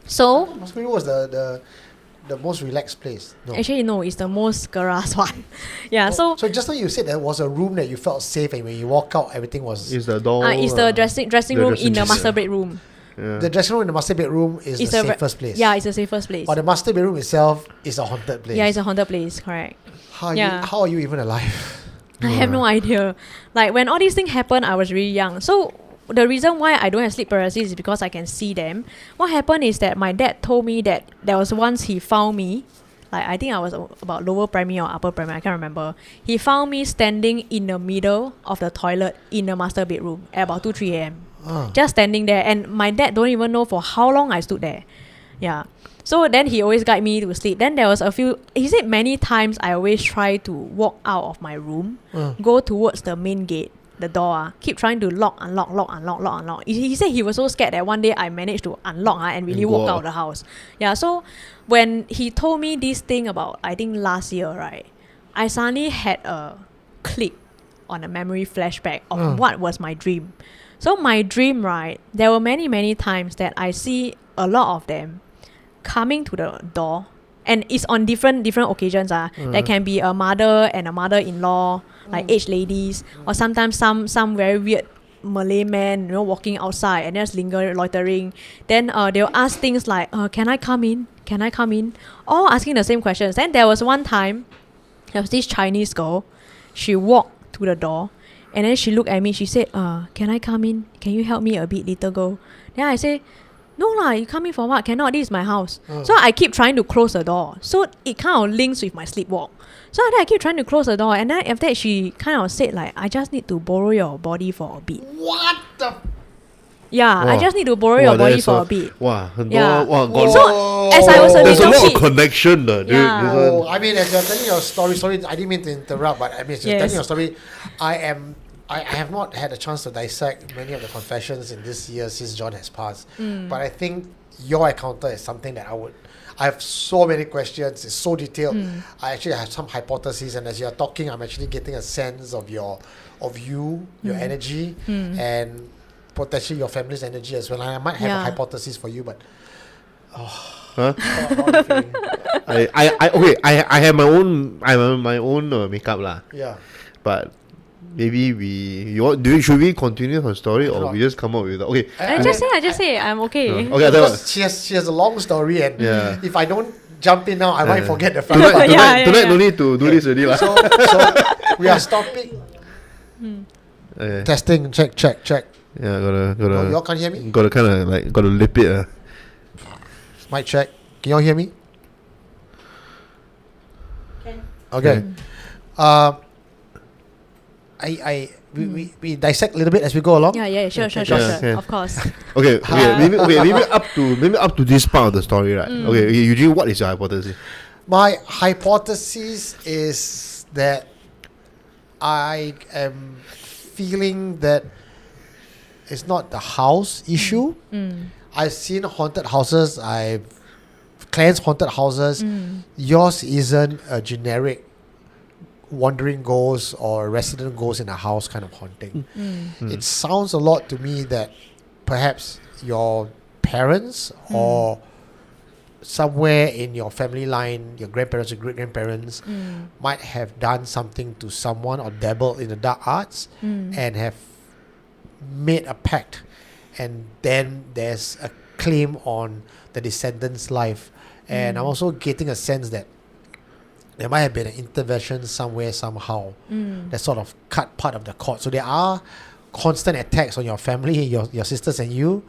So Master bedroom was the most relaxed place. No. actually no, it's the most garas one. Yeah. So just now you said there was a room that you felt safe, and when you walk out, everything was. Is the door? it's the dressing room in the dressing master room. bedroom. Yeah. The dressing room in the master bedroom is It's the the safest place. Yeah, it's the safest place. But the master bedroom itself is a haunted place. Yeah, it's a haunted place, correct. How are you even alive? I have no idea. Like, when all these things happened, I was really young. So the reason why I don't have sleep paralysis is because I can see them. What happened is that my dad told me that there was once he found me, like I think I was about lower primary or upper primary, I can't remember. He found me standing in the middle of the toilet in the master bedroom at about 2-3 a.m. Just standing there, and my dad don't even know for how long I stood there. Yeah. So then he always guide me to sleep. Then there was he said many times I always try to walk out of my room, go towards the main gate, the door, keep trying to unlock. He said he was so scared that one day I managed to unlock and really walk out of the house. Yeah, so when he told me this thing about, I think last year, right, I suddenly had a click on a memory flashback of what was my dream. So my dream, right, there were many times that I see a lot of them coming to the door, and it's on different occasions. There can be a mother and a mother-in-law, like aged ladies, or sometimes some very weird Malay man, walking outside and just loitering. Then they'll ask things like, can I come in? All asking the same questions. Then there was one time, there was this Chinese girl, she walked to the door, and then she looked at me, she said, can I come in? Can you help me a bit, little girl? Then I say, no lah, you come in for what? Cannot, this is my house. So I keep trying to close the door. So it kind of links with my sleepwalk. So I keep trying to close the door, and then after that she kind of said like, I just need to borrow your body for a bit. What the? Yeah, I just need to borrow your body for a bit. Wow, Yeah. got So as I was a there's a little lot of kid, connection, dude. Yeah. This one. I mean, as you're telling your story, sorry, I didn't mean to interrupt, but I mean, as you're telling your story, I have not had a chance to dissect many of the confessions in this year since John has passed. But I think your encounter is something that I have so many questions. It's so detailed. I actually have some hypotheses, and as you're talking, I'm actually getting a sense of your energy, and potentially your family's energy as well. And I might have a hypothesis for you, but Huh? how are you feeling? I have my own makeup lah. Yeah. But maybe should we continue her story, or we just come up with okay? I just say I'm okay. Okay, I tell you what. She has a long story, and Yeah. if I don't jump in now, I might forget the front Tonight, part. tonight, Yeah, tonight yeah. no need to do this already lah. So we are stopping. Okay. Testing, check. Yeah, No, gotta y'all can't hear me? gotta kind of like gotta lip it. Mic check. Can y'all hear me? Can. Okay. We dissect a little bit as we go along. Yeah, sure, Okay. of course. Okay, maybe up to this part of the story, right? Okay, Eugene, what is your hypothesis? My hypothesis is that I am feeling that it's not the house issue. I've seen haunted houses. I've cleansed haunted houses. Yours isn't a generic wandering ghost or resident ghost in a house kind of haunting. It sounds a lot to me that perhaps your parents or somewhere in your family line, your grandparents or great-grandparents might have done something to someone or dabbled in the dark arts and have made a pact, and then there's a claim on the descendant's life. And I'm also getting a sense that there might have been an intervention somewhere, somehow, that sort of cut part of the cord. So there are constant attacks on your family, your sisters and you.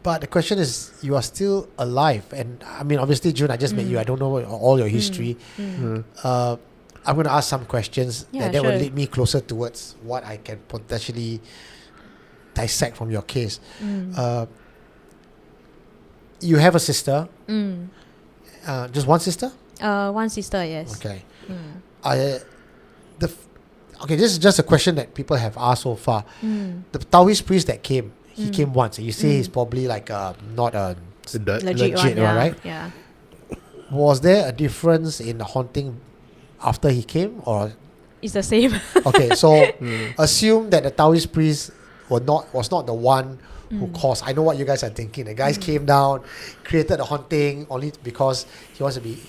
But the question is, you are still alive, and I mean, obviously, June, I just met you. I don't know all your history. I'm going to ask some questions Yeah, that will sure. lead me closer towards what I can potentially dissect from your case. You have a sister, just one sister? One sister, yes. Okay. Okay, this is just a question that people have asked so far. The Taoist priest that came, he came once. You say he's probably like not a Legit one, one, yeah. right? Yeah. Was there a difference in the haunting after he came, or It's the same. okay? So assume that the Taoist priest was not the one who caused. I know what you guys are thinking. The guys came down, created a haunting only because he wants to be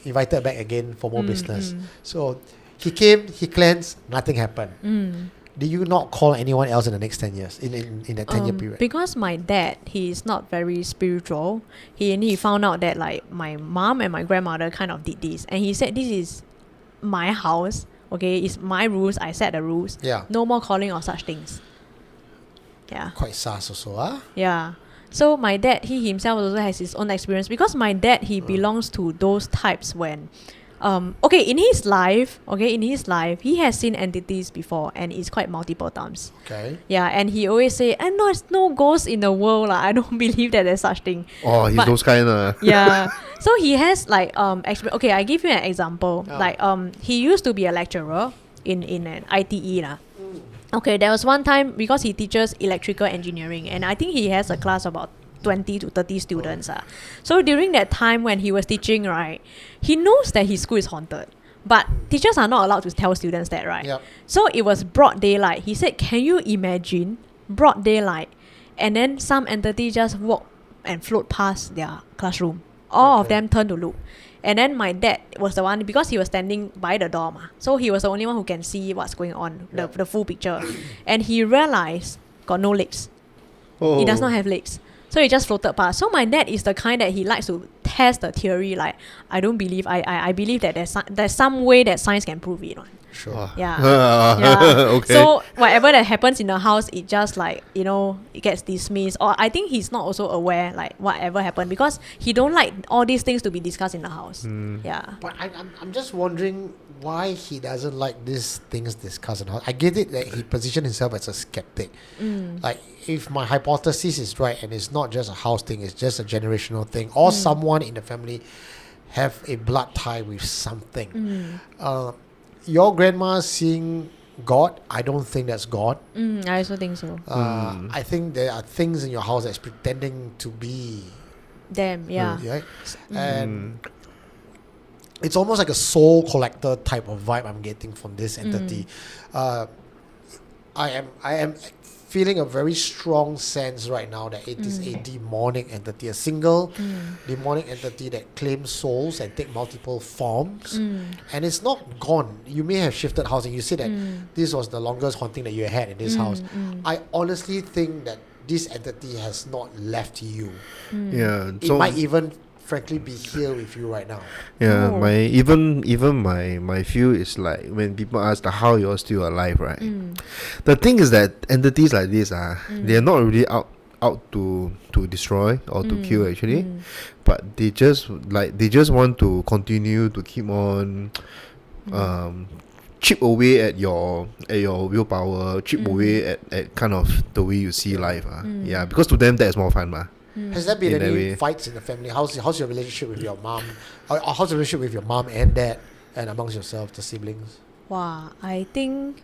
invited back again for more business. So he came, he cleansed, nothing happened. Did you not call anyone else in the next 10 years, in that 10-year period? Because my dad, he is not very spiritual. He found out that like my mom and my grandmother kind of did this, and he said, this is my house, okay, it's my rules, I set the rules. Yeah. No more calling or such things. Yeah. Quite sus also, huh? Yeah. So my dad, he himself also has his own experience, because my dad, he belongs to those types when in his life, he has seen entities before, and it's quite multiple times. Okay. Yeah, and he always say, no, there's no ghosts in the world. I don't believe that there's such thing. Oh, he's But- those kind of. Yeah. So he has like okay, I give you an example. Oh. Like he used to be a lecturer in an ITE lah. Okay, there was one time, because he teaches electrical engineering, and I think he has a class about 20 to 30 students. So during that time when he was teaching, right, he knows that his school is haunted. But teachers are not allowed to tell students that, right? Yep. So it was broad daylight. He said, can you imagine broad daylight, and then some entity just walk and float past their classroom? All of Okay. them turned to look. And then my dad was the one, because he was standing by the door, so he was the only one who can see what's going on, the full picture. And he realized got no legs. Oh. He does not have legs. So he just floated past. So my dad is the kind that he likes to test the theory. Like, I don't believe, I believe that there's some way that science can prove it. Sure. Yeah. Yeah. Okay. So whatever that happens in the house, it just like, it gets dismissed. Or I think he's not also aware like whatever happened, because he don't like all these things to be discussed in the house. Yeah. But I'm just wondering why he doesn't like these things discussed in the house. I get it that he positioned himself as a skeptic. Like, if my hypothesis is right, and it's not just a house thing, it's just a generational thing, or someone in the family have a blood tie with something. Your grandma seeing God, I don't think that's God. I also think so. I think there are things in your house that's pretending to be Damn, yeah. right? And it's almost like a soul collector type of vibe I'm getting from this entity. I am feeling a very strong sense right now that it is a demonic entity, a single demonic entity that claims souls and take multiple forms. And it's not gone. You may have shifted housing. You said that this was the longest haunting that you had in this house. I honestly think that this entity has not left you. Yeah. It might even frankly be here with you right now. Yeah, Oh. my even my view is like, when people ask how you're still alive, right? The thing is that entities like this they're not really out to destroy or to kill actually, but they just want to continue to keep on chip away at your willpower, chip away at kind of the way you see life. Yeah, because to them that's more fun. Has there been In that any way. fights in the family? How's your relationship with your mom? How's the relationship with your mom and dad, and amongst yourself, the siblings? Wow, I think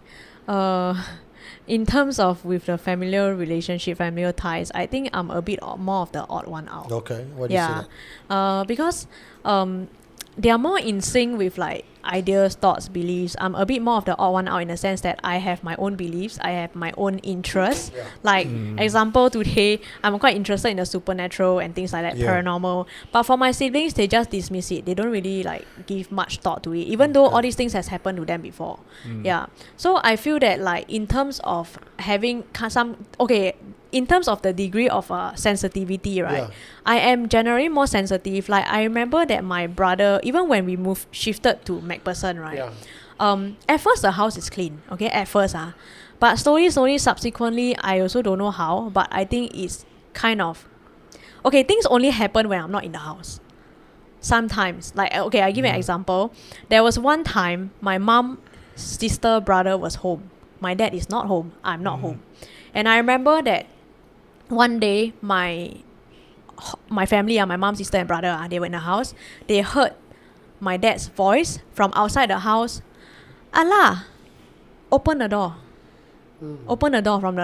in terms of with the familial relationship, familial ties, I think I'm a bit more of the odd one out. Okay, why do you say that? Because they are more in sync with like ideas, thoughts, beliefs. I'm a bit more of the odd one out in the sense that I have my own beliefs, I have my own interests. Yeah. Like example, today I'm quite interested in the supernatural and things like that, Yeah. paranormal. But for my siblings, they just dismiss it. They don't really like give much thought to it, even though all these things has happened to them before. Yeah. So I feel that like in terms of having in terms of the degree of sensitivity, right? Yeah. I am generally more sensitive. Like I remember that my brother, even when we shifted to MacPherson, right? Yeah. At first the house is clean, okay? At first, but slowly, subsequently, I also don't know how, but I think it's kind of okay, things only happen when I'm not in the house. Sometimes. Like, okay, I give you an example. There was one time my mom, sister, brother was home. My dad is not home. I'm not home. And I remember that one day my family, my mom, sister and brother, they were in the house. They heard my dad's voice from outside the house. Allah, open the door. Open the door from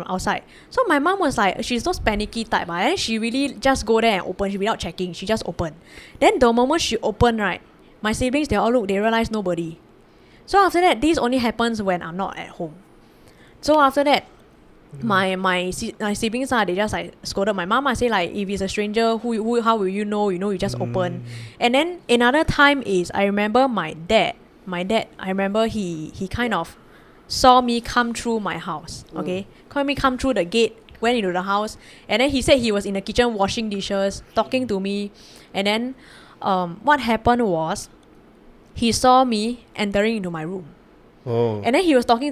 outside. So my mom was like, she's those panicky type, and she really just go there and open. She without checking, she just opened. Then the moment she opened, right, my siblings, they all look, they realize nobody. So after that, this only happens when I'm not at home. So after that, my siblings they just like scolded my mom. I say like, if it's a stranger, who how will you know? You know, you just open. And then another time is, I remember my dad. I remember he kind of saw me come through my house. Okay, saw me come through the gate, went into the house, and then he said he was in the kitchen washing dishes, talking to me. And then what happened was, he saw me entering into my room. And then he was talking,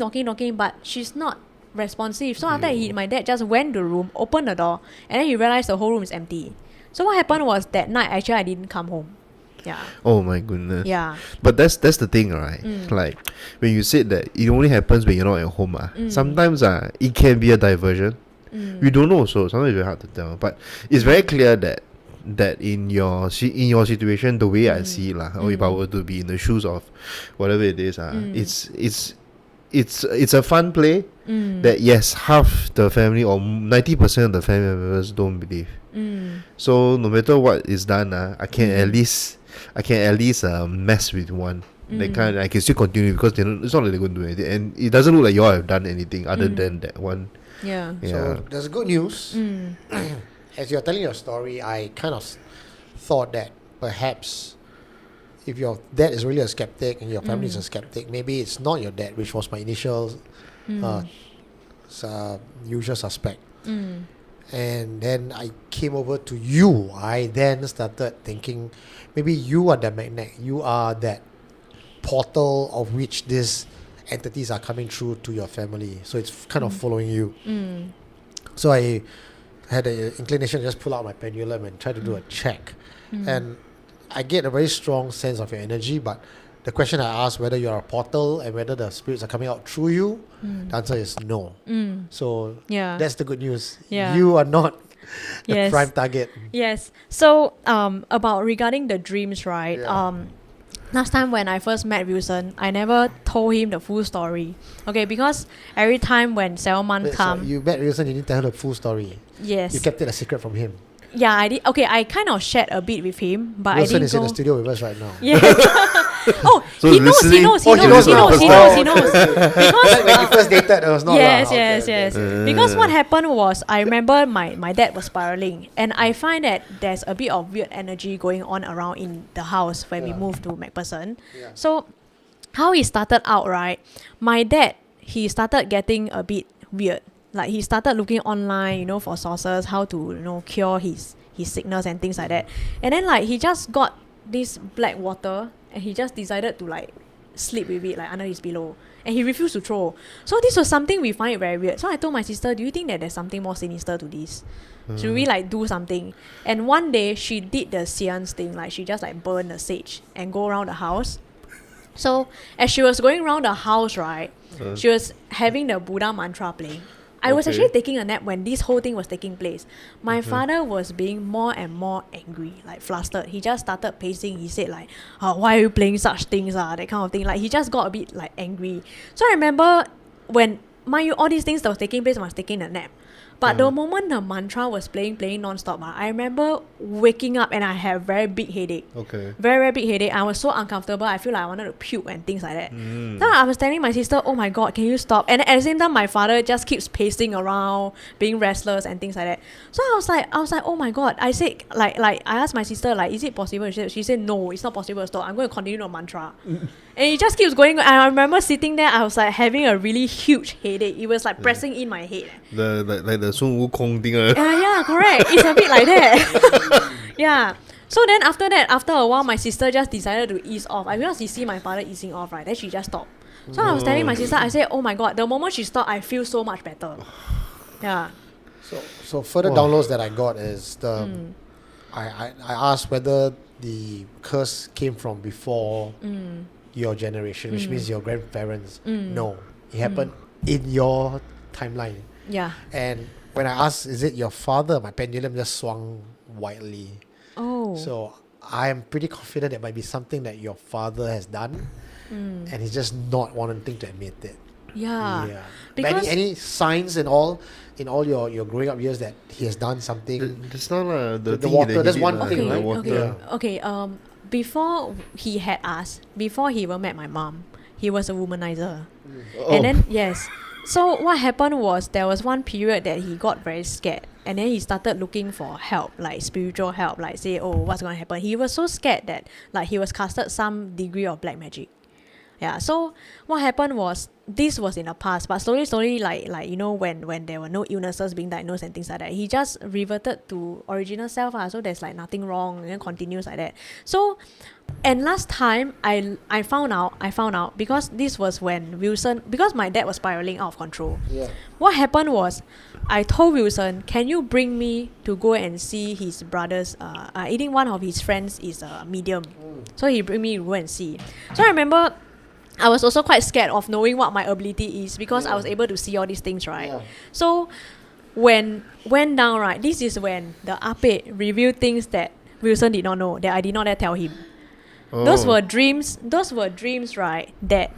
but she's not responsive. So after that, my dad just went to the room, opened the door, and then he realized the whole room is empty. So what happened was, that night actually I didn't come home. Yeah. Oh my goodness. Yeah. But that's the thing, right? Like when you said that it only happens when you're not at home, sometimes it can be a diversion. We don't know, so sometimes it's very hard to tell. But it's very clear that in your situation, the way I see it, or if I were to be in the shoes of whatever it is, it's a fun play that yes, half the family or 90% of the family members don't believe. So no matter what is done, I can at least mess with one. They can't. I can still continue because it's not like they're going to do anything, and it doesn't look like you all have done anything other than that one. Yeah. So there's good news. As you're telling your story, I kind of thought that perhaps if your dad is really a skeptic and your family is a skeptic, maybe it's not your dad, which was my initial usual suspect. And then I came over to you. I then started thinking, maybe you are the magnet. You are that portal of which these entities are coming through to your family. So it's kind of following you. So I had an inclination to just pull out my pendulum and try to do a check. And I get a very strong sense of your energy, but the question I asked, whether you're a portal and whether the spirits are coming out through you, the answer is no. So that's the good news. You are not the prime target. Yes. So about regarding the dreams, right? Last time when I first met Wilson, I never told him the full story. Okay, because every time when 7 months come, you met Wilson, you didn't tell the full story. Yes. You kept it a secret from him. Yeah, I did. Okay, I kind of shared a bit with him, but Wilson I didn't is in the studio with us right now. Yeah. Oh, So he knows. listening- Because Like when you first dated, it was not yes. Because what happened was, I remember my dad was spiraling, and I find that there's a bit of weird energy going on around in the house when we moved to MacPherson. So how it started out, right? My dad, he started getting a bit weird. Like he started looking online, for sources, how to, cure his sickness and things like that. And then like he just got this black water and he just decided to like sleep with it like under his pillow. And he refused to throw. So this was something we find it very weird. So I told my sister, do you think that there's something more sinister to this? Should we like do something? And one day she did the seance thing, like she just like burned the sage and go around the house. So as she was going around the house, right, she was having the Buddha mantra playing. I was actually taking a nap when this whole thing was taking place. My father was being more and more angry, like flustered. He just started pacing. He said like, why are you playing such things? That kind of thing. Like he just got a bit like angry. So I remember when all these things that was taking place, I was taking a nap. But the moment the mantra was playing non-stop, I remember waking up and I had a very big headache. Okay. Very, very big headache. I was so uncomfortable. I feel like I wanted to puke and things like that. Then I was telling my sister, oh my God, can you stop? And at the same time, my father just keeps pacing around, being restless and things like that. So I was like, oh my God. I said, like I asked my sister, like, is it possible? She said, no, it's not possible to stop. I'm going to continue the mantra. And it just keeps going. And I remember sitting there, I was like having a really huge headache. It was like pressing in my head. The Sun Wukong thing. Yeah, correct. It's a bit like that. Yeah. So then after a while, my sister just decided to ease off. I realized she see my father easing off, right? Then she just stopped. So I was telling my sister, I said, oh my God, the moment she stopped, I feel so much better. Yeah. So further downloads that I got is I asked whether the curse came from before your generation, which means your grandparents. No, it happened in your timeline. Yeah. And when I asked, is it your father, my pendulum just swung wildly. Oh. So I am pretty confident it might be something that your father has done, and he's just not wanting to admit it. Yeah. But Because any signs in all your growing up years that he has done something? That's not the The thing water, that he that's did, one lah, thing, the right? water. Okay. Before he had us, before he even met my mom, he was a womanizer. Oh. And then yes. So what happened was there was one period that he got very scared, and then he started looking for help, like spiritual help, like say, oh, what's going to happen? He was so scared that like he was casted some degree of black magic. Yeah. So what happened was this was in the past, but slowly, like when there were no illnesses being diagnosed and things like that, he just reverted to original self. So there's like nothing wrong, and then continues like that. So, and last time I found out because this was when Wilson, because my dad was spiraling out of control. Yeah. What happened was, I told Wilson, can you bring me to go and see his brothers? I think one of his friends is a medium, so he bring me to go and see. So I remember I was also quite scared of knowing what my ability is because I was able to see all these things, right? Yeah. So when went down, right, this is when the Ape revealed things that Wilson did not know, that I did not dare tell him. Oh. Those were dreams, right, that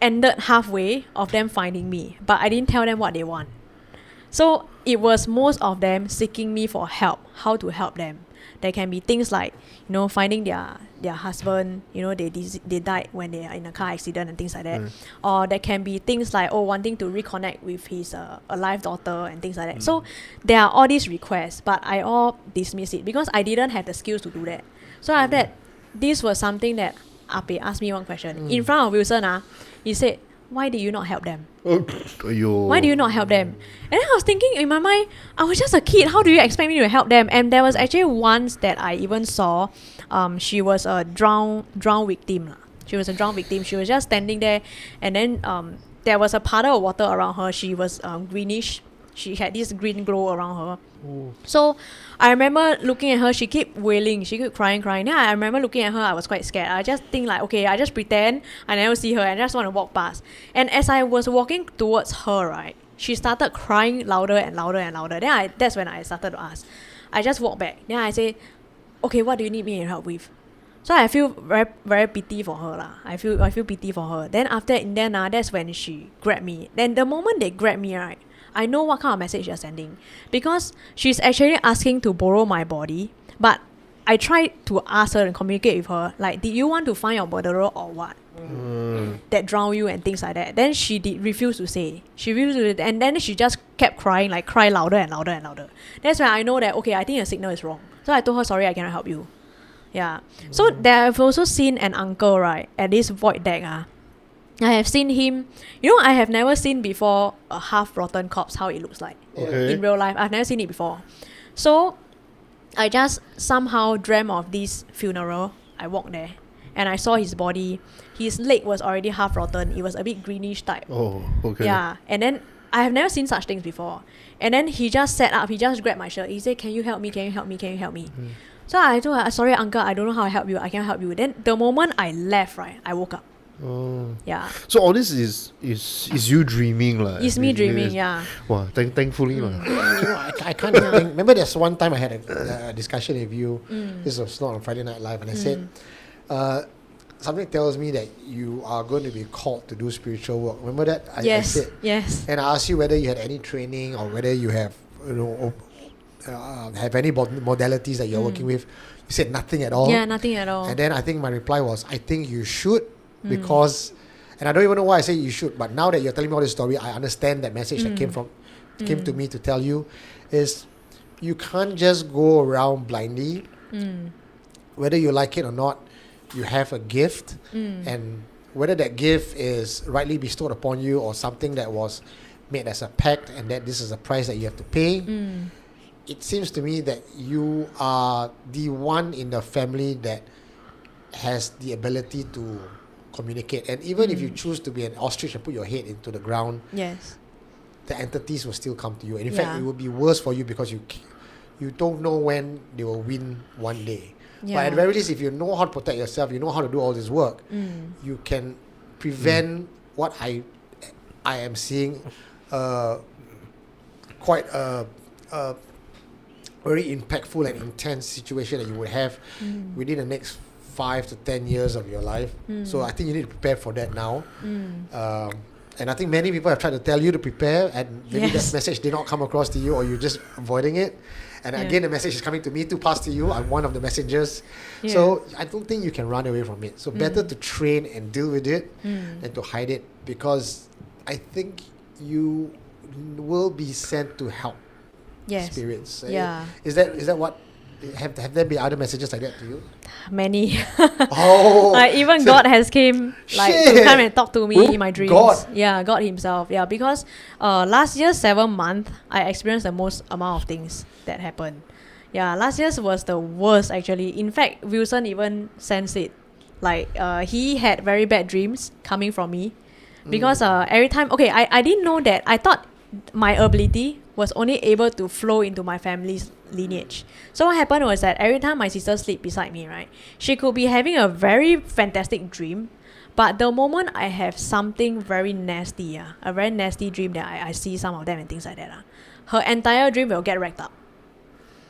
ended halfway of them finding me, but I didn't tell them what they want. So it was most of them seeking me for help, how to help them. There can be things like, finding their husband, they died when they are in a car accident and things like that. Or there can be things like, wanting to reconnect with his alive daughter and things like that. So there are all these requests, but I all dismiss it because I didn't have the skills to do that. So after that, this was something that Ape asked me one question. In front of Wilson, he said, why did you not help them? Why do you not help them? And then I was thinking in my mind, I was just a kid. How do you expect me to help them? And there was actually once that I even saw, she was a drown victim. She was a drowned victim. She was just standing there, and then there was a puddle of water around her. She was greenish. She had this green glow around her. So I remember looking at her, she kept wailing, she kept crying. Then I remember looking at her, I was quite scared. I just think like, okay, I just pretend I never see her and I just want to walk past. And as I was walking towards her, right, she started crying louder and louder and louder. Then that's when I started to ask. I just walked back. Then I say, okay, what do you need me to help with? So I feel very, very pity for her lah. I feel pity for her. Then after that, that's when she grabbed me. Then the moment they grabbed me, right, I know what kind of message they're sending, because she's actually asking to borrow my body. But I tried to ask her and communicate with her, like, did you want to find your murderer or what? That drowned you and things like that. Then she refused to say. She refused to, and then she just kept crying, like cry louder and louder and louder. That's when I know that, okay, I think your signal is wrong. So I told her, sorry, I cannot help you. Yeah. So there I've also seen an uncle, right, at this void deck. I have seen him, I have never seen before a half rotten corpse, how it looks like in real life. I've never seen it before. So I just somehow dreamt of this funeral. I walked there and I saw his body. His leg was already half rotten. It was a bit greenish type. Oh, okay. Yeah. And then I have never seen such things before. And then he just sat up, he just grabbed my shirt. He said, can you help me? Can you help me? Can you help me? So I told her, sorry uncle, I don't know how I help you. I can't help you. Then the moment I left, right, I woke up. Oh. Yeah. So all this is you dreaming lah. It's me dreaming, yeah. Wow, thankfully lah. I can't think. Remember there's one time I had a discussion with you. This was not on Friday Night Live, and I said, something tells me that you are going to be called to do spiritual work. Remember that? I said. Yes. And I asked you whether you had any training or whether you have, have any modalities that you're working with. You said nothing at all. Yeah, nothing at all. And then I think my reply was, I think you should, because, and I don't even know why I say you should, but now that you're telling me all this story, I understand that message that came to me to tell you is you can't just go around blindly. Whether you like it or not, you have a gift, and whether that gift is rightly bestowed upon you or something that was made as a pact and that this is a price that you have to pay. It seems to me that you are the one in the family that has the ability to communicate. And even if you choose to be an ostrich and put your head into the ground, Yes. the entities will still come to you. And in Yeah. fact, it will be worse for you because you don't know when they will win one day. But at the very least, if you know how to protect yourself, you know how to do all this work, you can prevent what I am seeing quite a very impactful and intense situation that you would have within the next 5 to 10 years of your life. So I think you need to prepare for that now. And I think many people have tried to tell you to prepare, and maybe that message did not come across to you, or you're just avoiding it. And again, the message is coming to me to pass to you. I'm one of the messengers. So I don't think you can run away from it. So better to train and deal with it than to hide it, because I think you will be sent to help spirits. Yeah. Is that what? Have there been other messages like that to you? Many. Oh. Like even God has came like to Shit. come and talk to me Who? in my dreams. God? Yeah, God himself. Yeah, because last year 7 month I experienced the most amount of things that happened. Yeah, last year's was the worst actually. In fact, Wilson even sensed it. Like he had very bad dreams coming from me. Because every time I didn't know that. I thought my ability was only able to flow into my family's lineage. So what happened was that every time my sister sleep beside me, right, she could be having a very fantastic dream, but the moment I have something very nasty, a very nasty dream that I see some of them and things like that, her entire dream will get wrecked up.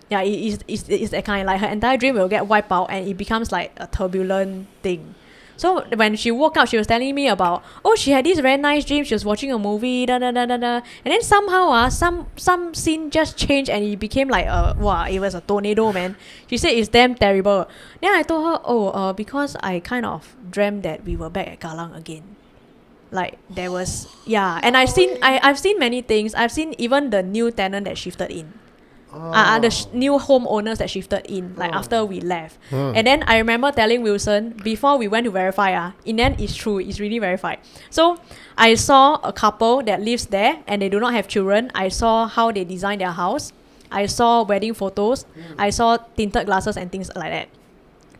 Yeah, it's that kind, like her entire dream will get wiped out and it becomes like a turbulent thing. So when she woke up, she was telling me about, she had this very nice dream. She was watching a movie, and then somehow some scene just changed and it became like it was a tornado, man. She said it's damn terrible. Then I told her, because I kind of dreamt that we were back at Kallang again. Like there was, and I've seen many things. I've seen even the new tenant that shifted in. The new homeowners that shifted in, like after we left. And then I remember telling Wilson before we went to verify, in the end it's true, it's really verified. So I saw a couple that lives there and they do not have children. I saw how they design their house. I saw wedding photos. I saw tinted glasses and things like that.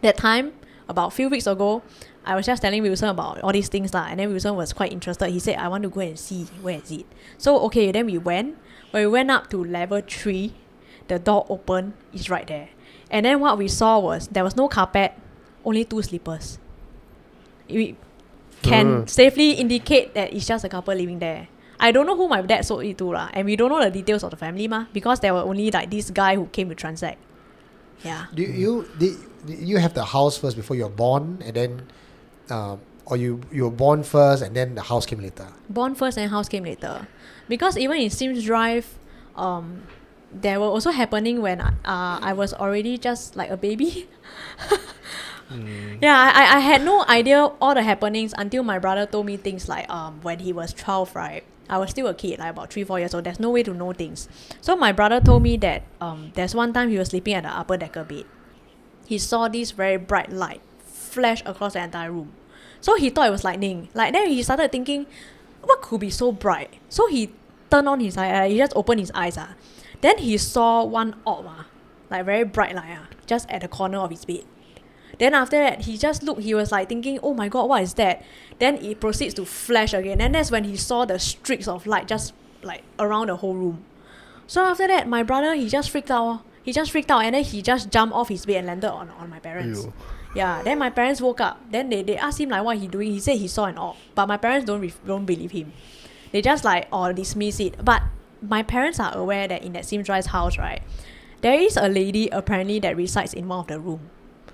That time, about a few weeks ago, I was just telling Wilson about all these things and then Wilson was quite interested. He said, I want to go and see where is it. So then we went. When we went up to level 3, the door opened, it's right there. And then what we saw was there was no carpet, only 2 slippers. We can safely indicate that it's just a couple living there. I don't know who my dad sold it to, and we don't know the details of the family, because there were only like this guy who came to transact. Yeah. Did you have the house first before you were born, and then, or you were born first and then the house came later? Born first and house came later. Because even in Sims Drive, there were also happening when I was already just like a baby. Yeah, I had no idea all the happenings until my brother told me things like when he was 12, right? I was still a kid, like about 3-4 years old. There's no way to know things. So my brother told me that there's one time he was sleeping at the upper decker bed. He saw this very bright light flash across the entire room. So he thought it was lightning. Like then he started thinking, what could be so bright? So he turned on his eye. He just opened his eyes. Then he saw one orb, like very bright light, just at the corner of his bed. Then after that, he just looked, he was like thinking, oh my god, what is that? Then it proceeds to flash again. And that's when he saw the streaks of light just like around the whole room. So after that, my brother, he just freaked out. And then he just jumped off his bed and landed on my parents. Ew. Yeah, then my parents woke up. Then they asked him like what he doing. He said he saw an orb. But my parents don't believe him. They just like dismiss it. But my parents are aware that in that Sim Drive's house, right, there is a lady apparently that resides in one of the rooms.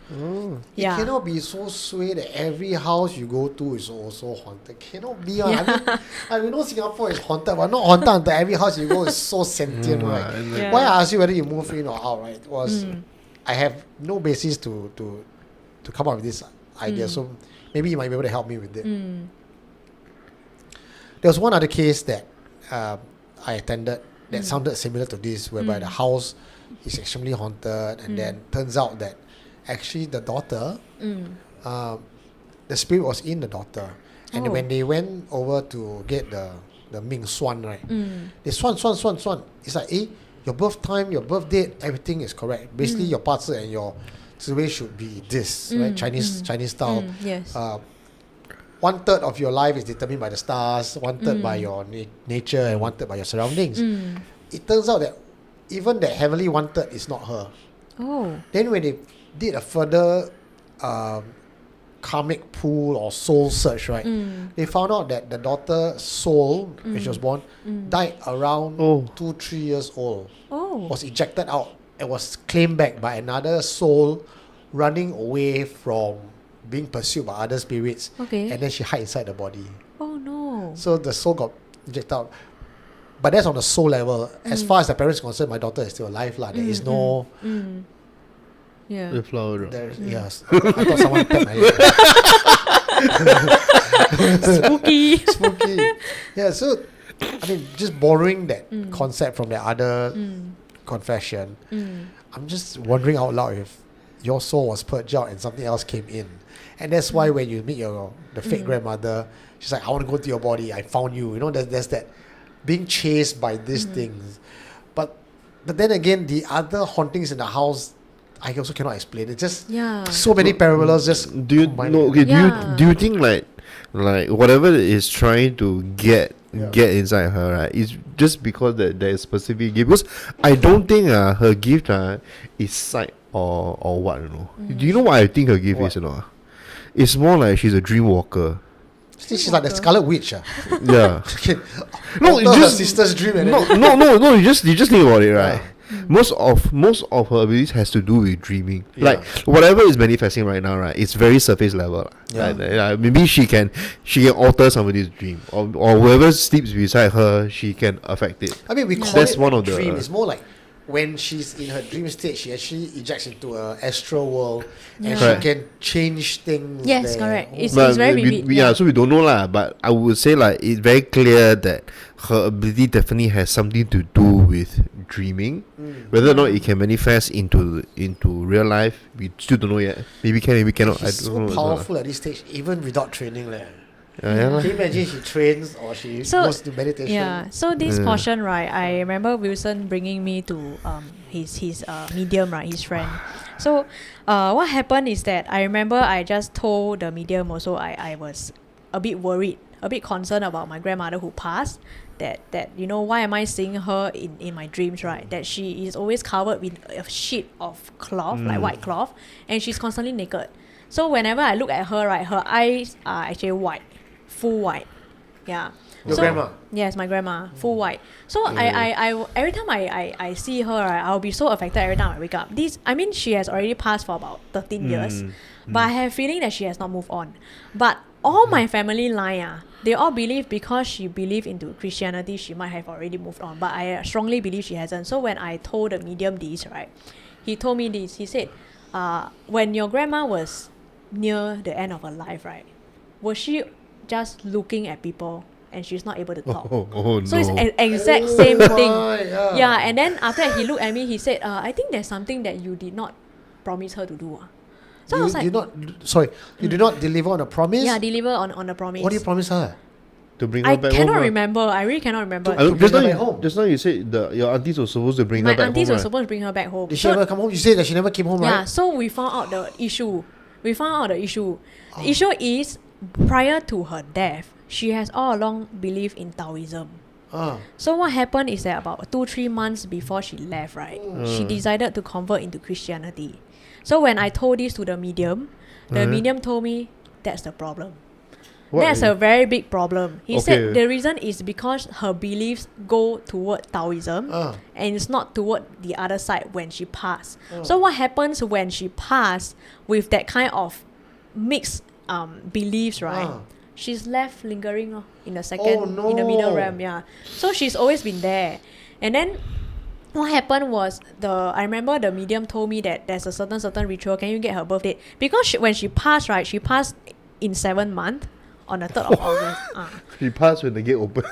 It cannot be so sway that every house you go to is also haunted. Cannot be. I know Singapore is haunted, but not haunted until every house you go is so sentient, right? Yeah. Why I ask you whether you move in or out, right, was I have no basis to come up with this idea. So maybe you might be able to help me with it. There was one other case that I attended that sounded similar to this, whereby the house is extremely haunted, and then turns out that actually the daughter, the spirit was in the daughter, and when they went over to get the Ming Swan, right, they swan. It's like, your birth time, your birth date, everything is correct. Basically, your parts and your ziwei should be this, right? Chinese style. Yes. 1/3 of your life is determined by the stars, 1/3 by your nature, and 1/3 by your surroundings. It turns out that even that heavily 1/3 is not her. Oh. Then when they did a further karmic pool or soul search, right, they found out that the daughter's soul, when she was born, died around 2-3 years old. Was ejected out and was claimed back by another soul running away from being pursued by other spirits. Okay. And then she hid inside the body. Oh no. So the soul got ejected out. But that's on the soul level. As far as the parents are concerned, my daughter is still alive. There is no... Yeah. The flower. Yes. I thought someone tapped my leg. Spooky. Spooky. Yeah, so, I mean, just borrowing that concept from the other confession, I'm just wondering out loud if your soul was purged out and something else came in. And that's why when you meet the fake grandmother, she's like, I want to go to your body. I found you. You know, there's that being chased by these things. But then again, the other hauntings in the house, I also cannot explain. It's just so many parallels. Just Do you combined. know? Okay, Yeah. do you think like whatever is trying to get inside her, right, is just because that there is specific gift? Because I don't think her gift is sight or what, you know. Do you know what I think her gift is, you know? It's more like she's a dream walker. She's like the Scarlet Witch. Yeah. No, it her just sister's dream. And no. You just think about it, right? Most of her abilities has to do with dreaming. Like whatever is manifesting right now, right? It's very surface level. Maybe she can alter somebody's dream, or whoever sleeps beside her, she can affect it. I mean, we call That's it one of the dream. It's more like when she's in her dream state, she actually ejects into a astral world, and Correct. she can change things. Yes, there. correct. It's But very vivid. so we don't know lah. But I would say like it's very clear that her ability definitely has something to do with dreaming. Whether or not it can manifest into real life, we still don't know yet. Maybe can, maybe cannot. She's I so don't know. powerful at this stage, even without training. Yeah lah. Can you imagine she trains or she goes to meditation? Yeah. So this portion, right? I remember Wilson bringing me to his medium, right? His friend. So what happened is that I remember I just told the medium also I was a bit worried, a bit concerned about my grandmother who passed. That you know, why am I seeing her in my dreams, right? That she is always covered with a sheet of cloth, like white cloth, and she's constantly naked. So whenever I look at her, right, her eyes are actually white, full white. Yeah. Your grandma? Yes, my grandma, full white. So I every time I see her, right, I'll be so affected every time I wake up. She has already passed for about 13 years, but I have a feeling that she has not moved on. But all my family line, they all believe because she believed into Christianity, she might have already moved on. But I strongly believe she hasn't. So when I told the medium this, right, he told me this. He said, when your grandma was near the end of her life, right, was she just looking at people and she's not able to talk? Oh So no. it's an exact same thing. yeah. Yeah, and then after that, he looked at me, he said, I think there's something that you did not promise her to do. So I was like, you did not deliver on a promise? yeah, deliver on the promise. What do you promise her? To bring her I back cannot home. remember. I really cannot remember. To bring her back home. Just now you said your aunties were supposed to bring My her back aunties home. were Right? supposed to bring her back home. Did she ever come home? You said that she never came home, yeah, right? so we found out the issue. The issue is, prior to her death, she has all along believed in Taoism. So what happened is that about 2-3 months before she left, right, she decided to convert into Christianity. So when I told this to the medium told me that's the problem. What That's is- a very big problem. He Okay. said the reason is because her beliefs go toward Taoism and it's not toward the other side when she passed. So what happens when she passed with that kind of mixed beliefs, right? She's left lingering in the second, in the middle realm, yeah. So she's always been there. And then what happened was, I remember the medium told me that there's a certain ritual. Can you get her birth date? Because when she passed, right, she passed in 7 months on the 3rd of August. She passed when the gate opened.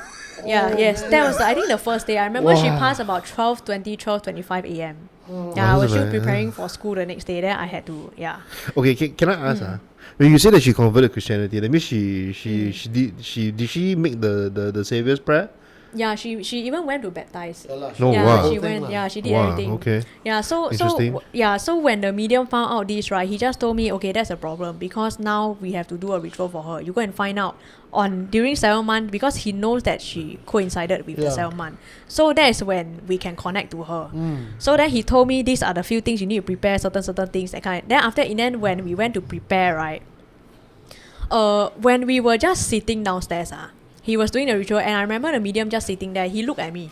Yes. That was, I think, the first day. I remember she passed about 12:25 a.m. Yeah, I was still preparing for school the next day. Then I had to, Okay, can I ask? When you say that she converted Christianity, that means did she make the Savior's prayer? Yeah, she even went to baptize. Yeah, lah, No, Yeah, wow. she went. Yeah, she did Wow, everything. okay. Yeah, so Interesting. so when the medium found out this, right, he just told me, okay, that's a problem because now we have to do a ritual for her. You go and find out during 7 months because he knows that she coincided with the Yeah. 7 month. So that is when we can connect to her. So then he told me these are the few things you need to prepare, certain things that kind. Then after and then when we went to prepare, right, when we were just sitting downstairs, he was doing the ritual and I remember the medium just sitting there. He looked at me.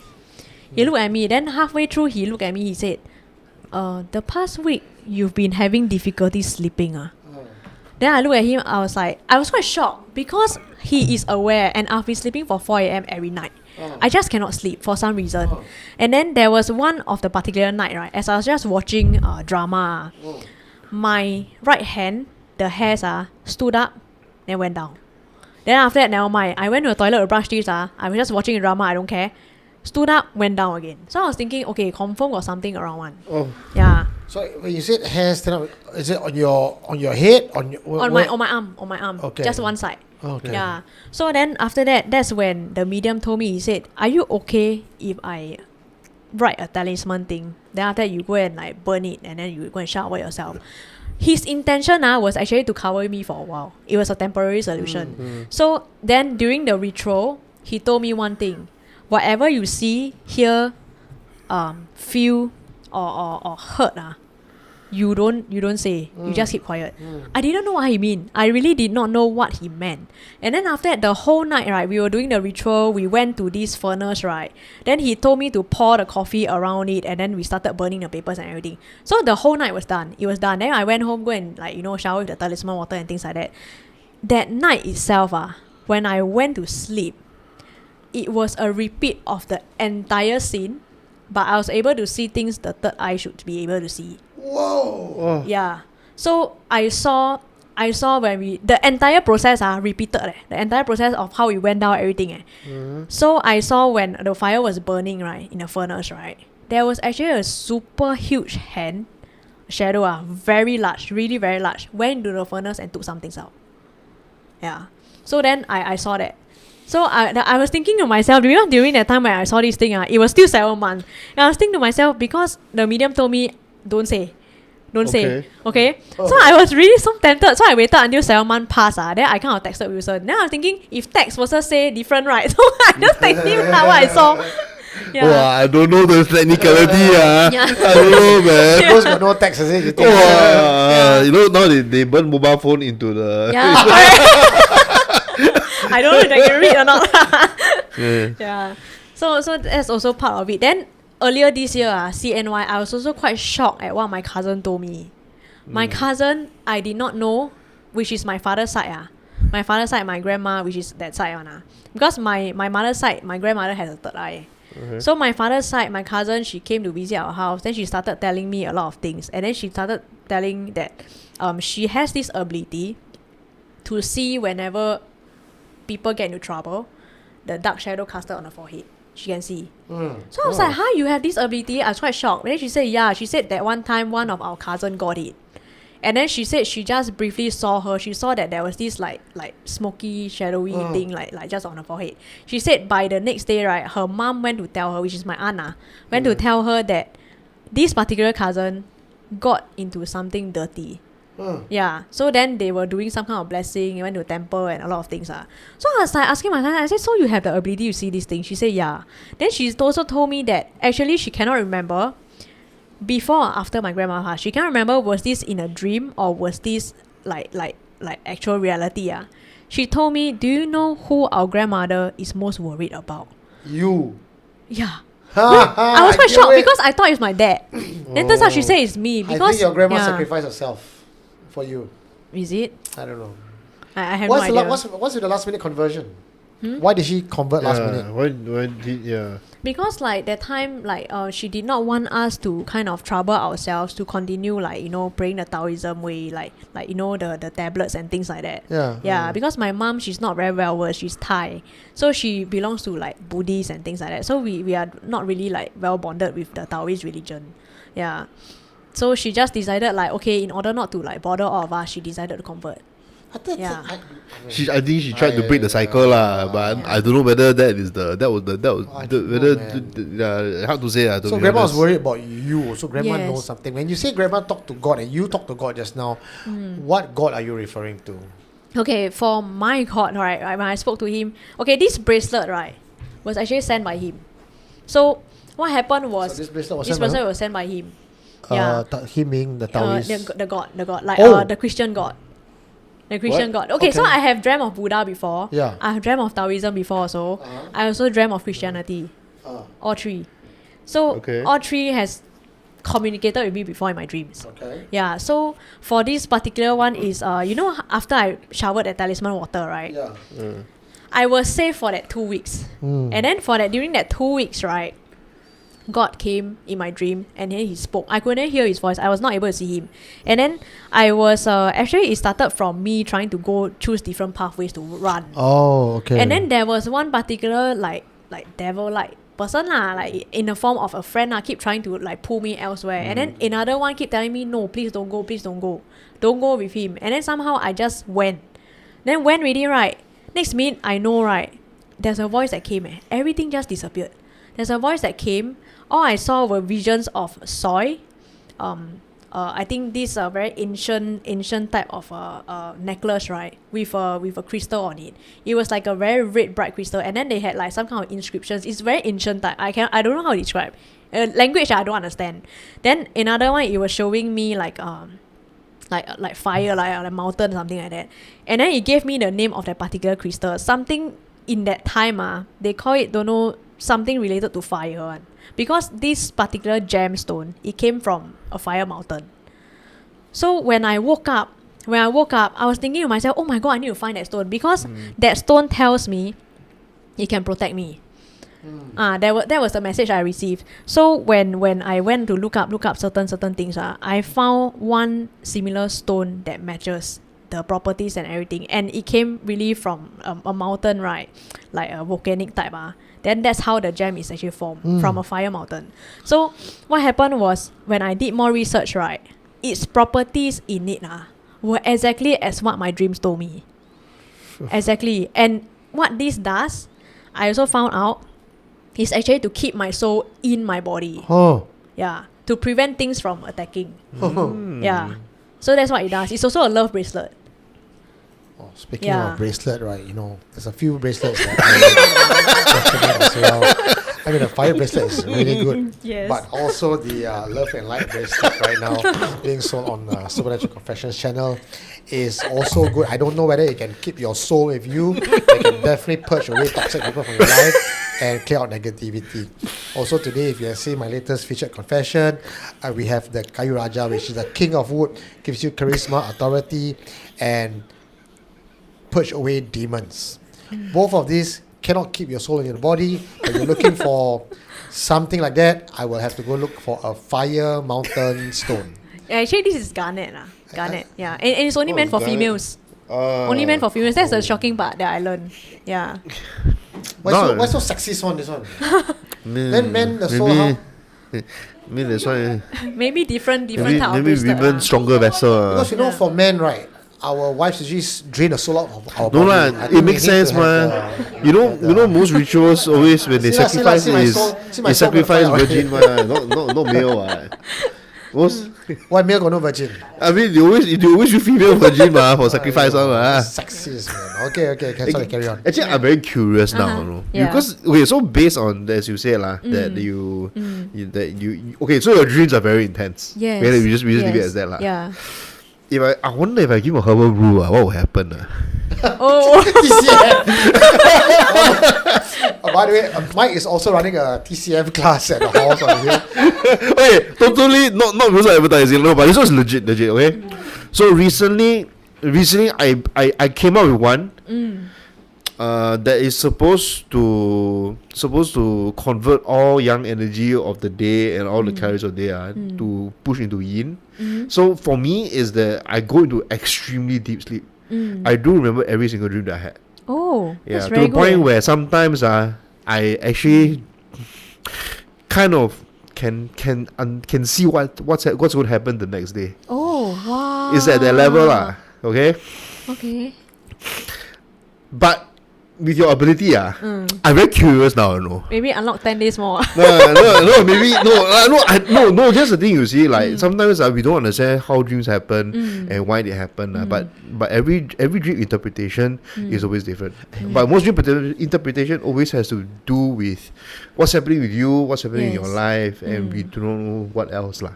Then halfway through he looked at me, he said, the past week you've been having difficulty sleeping. Then I looked at him, I was quite shocked because he is aware and I've been sleeping for 4 a.m. every night. I just cannot sleep for some reason. And then there was one of the particular night, right, as I was just watching drama, my right hand, the hairs stood up, then went down. Then after that, never mind. I went to the toilet to brush teeth. I was just watching a drama, I don't care. Stood up, went down again. So I was thinking, okay, confirm got something around one. Oh. Yeah. So when you said hair stand up, is it on your head? On my arm. Okay. Just one side. Okay. Yeah. So then after that, that's when the medium told me, he said, are you okay if I write a talisman thing? Then after that you go and like burn it and then you go and shower yourself. His intention was actually to cover me for a while. It was a temporary solution. So then during the ritual, he told me one thing. Whatever you see, hear, feel, or hurt, you don't say. You just keep quiet. I didn't know what he mean. I really did not know what he meant. And then after that, the whole night, right, we were doing the ritual. We went to this furnace, right. Then he told me to pour the coffee around it, and then we started burning the papers and everything. So the whole night was done. It was done. Then I went home, go and shower with the talisman water and things like that. That night itself, when I went to sleep, it was a repeat of the entire scene, but I was able to see things the third eye should be able to see. Whoa. Oh. Yeah. So I saw when the entire process repeated. The entire process of how it went down, everything. So I saw when the fire was burning, right, in the furnace, right, there was actually a super huge hand, shadow, very large, really very large, went into the furnace and took some things out. Yeah. So then I saw that. So I was thinking to myself, during that time when I saw this thing, it was still 7 months. And I was thinking to myself, because the medium told me, don't say. Okay. Oh. So I was really so tempted. So I waited until 7 months passed. Then I kind of texted Wilson. Then I was thinking, if text versus say different, right? So I just texted him what I saw. Yeah. Wow, I don't know the technicality. Yeah. I don't know, man. Those got no text, is it? You think? Wow. You know, now they burn mobile phone into the... Yeah. I don't know if I can read or not. Yeah. So that's also part of it. Then earlier this year, CNY, I was also quite shocked at what my cousin told me. My cousin, I did not know, which is my father's side. My father's side, my grandma, which is that side one. Because my mother's side, my grandmother has a third eye. So my father's side, my cousin, she came to visit our house. Then she started telling me a lot of things. And then she started telling that she has this ability to see whenever people get into trouble, the dark shadow casted on the forehead. She can see. So I was like, how you have this ability? I was quite shocked. Then she said, yeah. She said that one time one of our cousin got it. And then she said she just briefly saw her. She saw that there was this like smoky, shadowy thing like just on her forehead. She said by the next day, right, her mom went to tell her, which is my aunt, went to tell her that this particular cousin got into something dirty. Yeah. So then they were doing some kind of blessing. They went to a temple and a lot of things. So I was like asking my aunt, I said, so you have the ability to see these things? She said, yeah. Then she also told me that actually she cannot remember before or after my grandma passed. She can't remember, was this in a dream or was this like actual reality. She told me, do you know who our grandmother is most worried about? You. Yeah. I was quite shocked because I thought it was my dad. Then turns out she said it's me because I think your grandma sacrificed herself for you. Is it? I don't know. I have no idea. What's with the last minute conversion? Why did she convert last minute? Why did Because like that time, she did not want us to kind of trouble ourselves to continue praying the Taoism way, the tablets and things like that. Yeah. Because my mom, she's not very well versed. She's Thai, so she belongs to like Buddhist and things like that. So we are not really like well bonded with the Taoist religion. Yeah. So she just decided in order not to bother all of us, she decided to convert. Yeah. I think she tried to break the cycle lah, but I don't know whether that hard to say. So grandma was worried about you. So grandma Yes. knows something. When you say grandma talked to God and you talked to God just now, what God are you referring to? Okay, for my God, right, when I spoke to him, okay, this bracelet, right, was actually sent by him. So what happened was So this bracelet was this sent by bracelet was sent by him. Yeah. him being the Taoist. The God, like Oh. the Christian God. The Christian What? God. Okay, so Okay. I have dreamt of Buddha before. Yeah. I have dreamt of Taoism before also. I also dreamt of Christianity. All three. So Okay. all three has communicated with me before in my dreams. Okay. Yeah, so for this particular one is after I showered that talisman water, right? Yeah. I was safe for that 2 weeks. And then during that 2 weeks, right, God came in my dream and then he spoke. I couldn't hear his voice. I was not able to see him. And then I was actually it started from me trying to go choose different pathways to run. Oh, okay. And then there was one particular like devil like person like in the form of a friend keep trying to like pull me elsewhere. And then another one keep telling me, no, please don't go, don't go with him. And then somehow I just went. Then when ready, right, next minute I know, right, there's a voice that came. Everything just disappeared. There's a voice that came. All I saw were visions of soy. I think this very ancient type of necklace, right, with a crystal on it. It was like a very red bright crystal, and then they had like some kind of inscriptions. It's very ancient type. I don't know how to describe. Language I don't understand. Then another one, it was showing me like fire, like a mountain, something like that. And then it gave me the name of that particular crystal. Something in that time, they call it, don't know, something related to fire one. Because this particular gemstone, it came from a fire mountain. So when I woke up, I was thinking to myself, oh my God, I need to find that stone. Because that stone tells me it can protect me. That was the message I received. So when I went to look up certain things, I found one similar stone that matches the properties and everything. And it came really from a mountain, right? Like a volcanic type. Then that's how the gem is actually formed, from a fire mountain. So what happened was, when I did more research, right, its properties in it were exactly as what my dreams told me. Exactly. And what this does, I also found out, is actually to keep my soul in my body. Oh. Yeah. To prevent things from attacking. Yeah. So that's what it does. It's also a love bracelet. Oh, speaking of bracelet, right, there's a few bracelets that I recommend as well. I mean, the fire bracelet is really good. Yes. But also the love and light bracelet right now being sold on Supernatural Confessions channel is also good. I don't know whether it can keep your soul with you. It can definitely purge away toxic people from your life and clear out negativity. Also today, if you have seen my latest featured confession, we have the Kayu Raja, which is the king of wood, gives you charisma, authority, and purge away demons. Both of these cannot keep your soul in your body. If you're looking for something like that, I will have to go look for a fire mountain stone. Actually, this is garnet. Garnet. Yeah. And it's only meant for garnet? females. Only meant for females. That's the shocking part that I learned. Yeah. Why so sexist on this one? Then men, the soul, how? Maybe that's why. Maybe different type of Maybe bracelet. women stronger vessel. Because for men, right, our wives usually drain the soul out of our No body. lah, I think it makes we need sense, to have man. You know, most rituals always when they See lah, sacrifice see my is soul- see my they soul sacrifice gonna fly virgin, man. Not male, what. Most, Why male got no virgin? I mean, they always use female virgin, man, for sacrifice, man. Sexist, man. Okay, sorry, carry on. Actually, I'm very curious now, Yeah. because so based on as you say that you okay, so your dreams are very intense. Yes. We just leave it as that lah. Yeah. If I wonder if I give a herbal brew, what will happen? Oh. By the way, Mike is also running a TCM class at the halls on here. Okay, totally not because of advertising, no, but this was legit, okay? So recently I came up with one that is supposed to convert all yang energy of the day and all the calories of the day to push into yin. So for me is that I go into extremely deep sleep. I do remember every single dream that I had. Oh. Yeah, That's to very the point good. where sometimes I actually kind of can see what's going to happen the next day. Oh, wow. It's at that level okay. Okay. But with your ability, I'm very curious now, you know. Maybe unlock 10 days more. Maybe no. Just the thing, you see, like sometimes we don't understand how dreams happen and why they happen. But every dream interpretation is always different. But most dream interpretation always has to do with what's happening with you, what's happening in your life, and we don't know what else lah.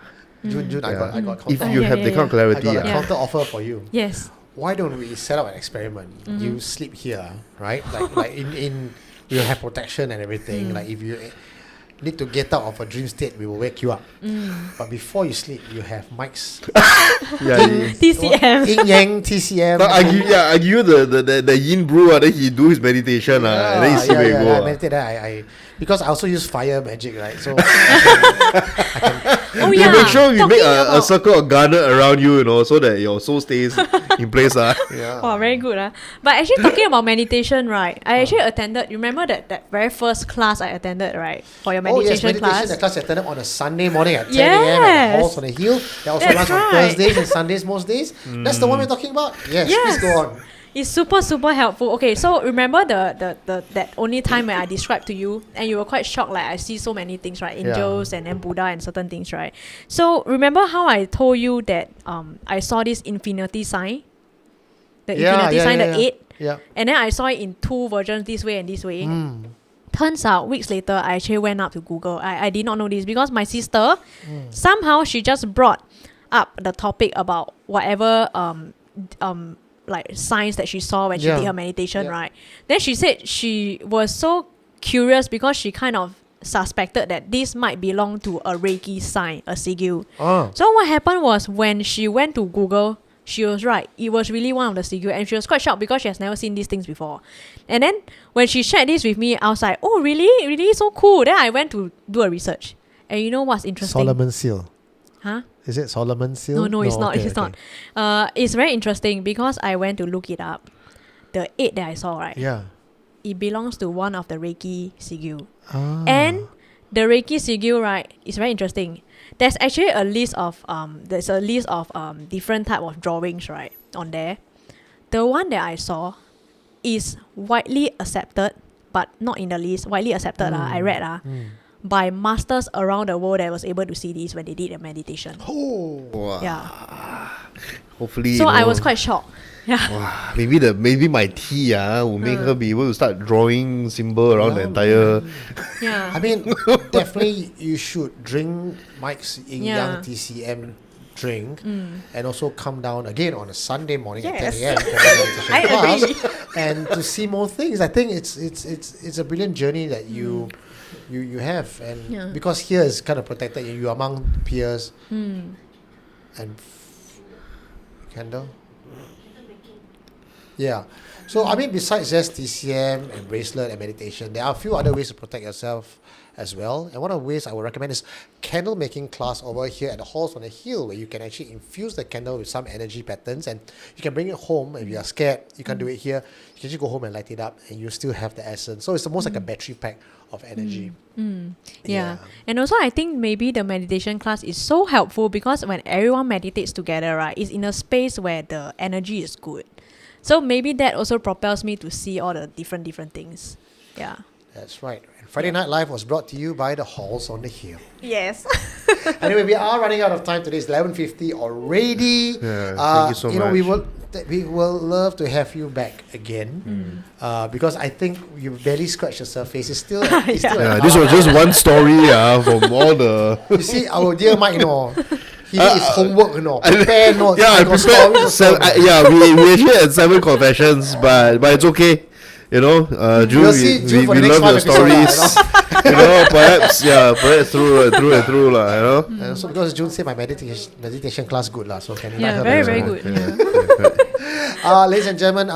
June, I got If counter. you have the kind of I clarity, got a counter offer for you. Yes. Why don't we set up an experiment? You sleep here, right? Like in you have protection and everything. Like if you need to get out of a dream state, we will wake you up. But before you sleep, you have mics. TCM. Yin Yang TCM. I give you the yin brew, then he do his meditation, and then he see where you go. I meditate. I because I also use fire magic, right? So Oh We yeah. make sure we make a Talking circle of garnet around you, so that your soul stays in place. yeah. Oh, very good. But actually, talking about meditation, right? I actually attended, you remember that very first class I attended, right? For your meditation, The class? class I attended on a Sunday morning at 10 a.m. at the halls on the hill. That also runs on Thursdays and Sundays most days. That's the one we're talking about? Yes, please go on. It's super, super helpful. Okay, so remember the that only time when I described to you and you were quite shocked, like I see so many things, right? Angels and then Buddha and certain things, right? So remember how I told you that I saw this infinity sign? The infinity sign, the 8? Yeah. And then I saw it in 2 versions, this way and this way. Turns out, weeks later, I actually went up to Google. I did not know this because my sister, somehow she just brought up the topic about whatever like signs that she saw when she did her meditation, right? Then she said she was so curious because she kind of suspected that this might belong to a Reiki sign, a sigil. So what happened was when she went to Google, she was right. It was really one of the sigil, and she was quite shocked because she has never seen these things before. And then when she shared this with me, I was like, oh, really? Really? So cool. Then I went to do a research. And you know what's interesting? Solomon Seal. Huh? Is it Solomon Seal? No, it's not. Okay, It's okay. not. It's very interesting because I went to look it up. The 8 that I saw, right? Yeah. It belongs to one of the Reiki sigil. Ah. And the Reiki sigil, right, is very interesting. There's actually a list of different type of drawings, right, on there. The one that I saw is widely accepted, but not in the list. Widely accepted, I read by masters around the world that was able to see this when they did a meditation. Wow. Yeah. Hopefully. So I was quite shocked. Yeah. Wow, maybe my tea will make her be able to start drawing symbol around the entire. Yeah. I mean, definitely you should drink Mike's Yin Yang TCM drink and also come down again on a Sunday morning at 10 a.m. for the meditation I class agree. and to see more things. I think it's a brilliant journey that you have, and because here is kind of protected, you're among peers and Kendall. Yeah. So, I mean, besides just TCM and bracelet and meditation, there are a few other ways to protect yourself as well. And one of the ways I would recommend is candle making class over here at the Halls on the Hill, where you can actually infuse the candle with some energy patterns, and you can bring it home. If you are scared, you can't do it here. You can just go home and light it up, and you still have the essence. So it's almost like a battery pack of energy. Yeah. And also I think maybe the meditation class is so helpful because when everyone meditates together, right, it's in a space where the energy is good. So maybe that also propels me to see all the different things. Yeah. That's right. And Friday Night Live was brought to you by the Halls on the Hill. Yes. Anyway, we are running out of time today. It's 11:50 already. Yeah, thank you so much. We will love to have you back again because I think you barely scratched the surface. It's still, it's still This was just one story from all the. You see, our dear Mike, he did his homework, prepare notes. I got prepared. stories of We actually had 7 confessions, but it's okay. June, We'll see June for we the next love your 5 episodes, stories. Perhaps through lah. And so because June said my meditation class good lah, so can invite Yeah, her very, back very as good. well. Ladies and gentlemen,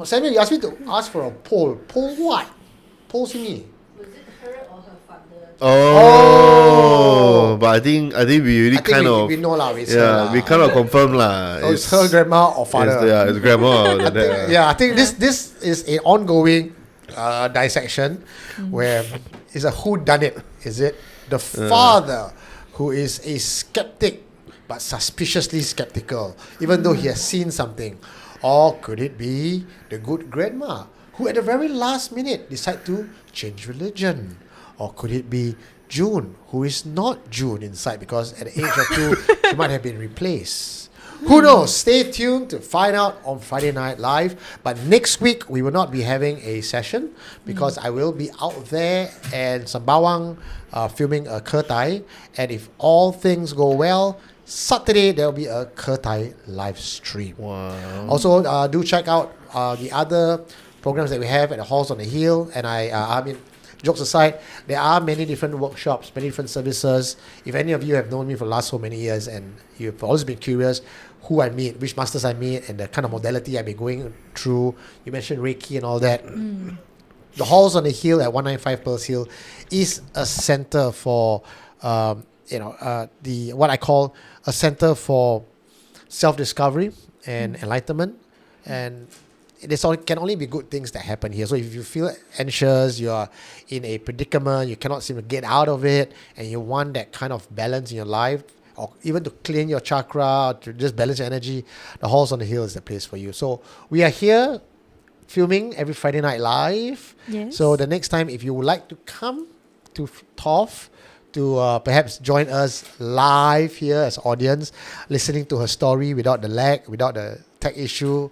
Samuel, you asked me to ask for a poll. Poll what? Poll sini. Was it her or her father? Oh, but I think we really kind of we know lah. we kind of confirm lah. Oh, it's her grandma or father. It's grandma. Or dad. I think this is an ongoing dissection where it's a who done it. Is it the father who is a skeptic but suspiciously skeptical, even though he has seen something, Or could it be the good grandma who at the very last minute decide to change religion? Or could it be June, who is not June inside because at the age of 2, she might have been replaced? Who knows? Stay tuned to find out on Friday Night Live. But next week, we will not be having a session because I will be out there and Sembawang filming a Kertai. And if all things go well, Saturday, there will be a Kertai live stream. Wow. Also, do check out the other programs that we have at the Halls on the Hill. And I mean, jokes aside, there are many different workshops, many different services. If any of you have known me for the last so many years and you've always been curious who I meet, which masters I meet, and the kind of modality I've been going through, you mentioned Reiki and all that. The Halls on the Hill at 195 Pearls Hill is a center for, the what I call a center for self-discovery and enlightenment. And can only be good things that happen here. So if you feel anxious, you're in a predicament, you cannot seem to get out of it, and you want that kind of balance in your life, or even to clean your chakra, or to just balance your energy, the Halls on the Hill is the place for you. So we are here filming every Friday Night Live. Yes. So the next time, if you would like to come to TOF, to perhaps join us live here as audience, listening to her story without the lag, without the tech issue,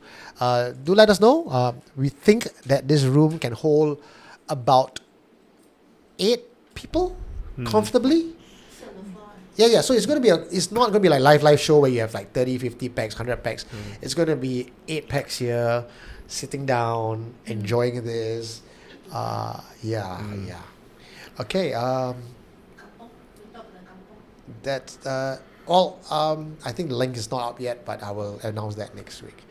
do let us know. We think that this room can hold about 8 people comfortably. Yeah. So it's going to be it's not going to be like live show where you have like 30, 50 packs, 100 packs. It's going to be 8 packs here, sitting down, enjoying this. Yeah. Okay. That's I think the link is not up yet, but I will announce that next week.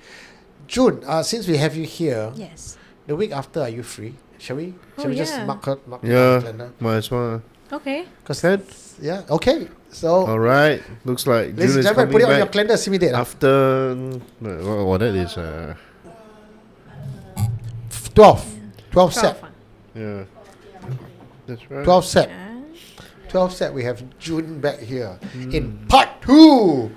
June, since we have you here, Yes. the week after, are you free? Shall we? Oh, Shall we just yeah. mark her on the Yeah, calendar? might as well. Okay. Because then, yeah, okay. So, All right, looks like ladies June and is gentlemen, coming put it on your back calendar. See me date. after. What that is? 12 set. Yeah, that's right. 12 set. 12 set. We have June back here in part 2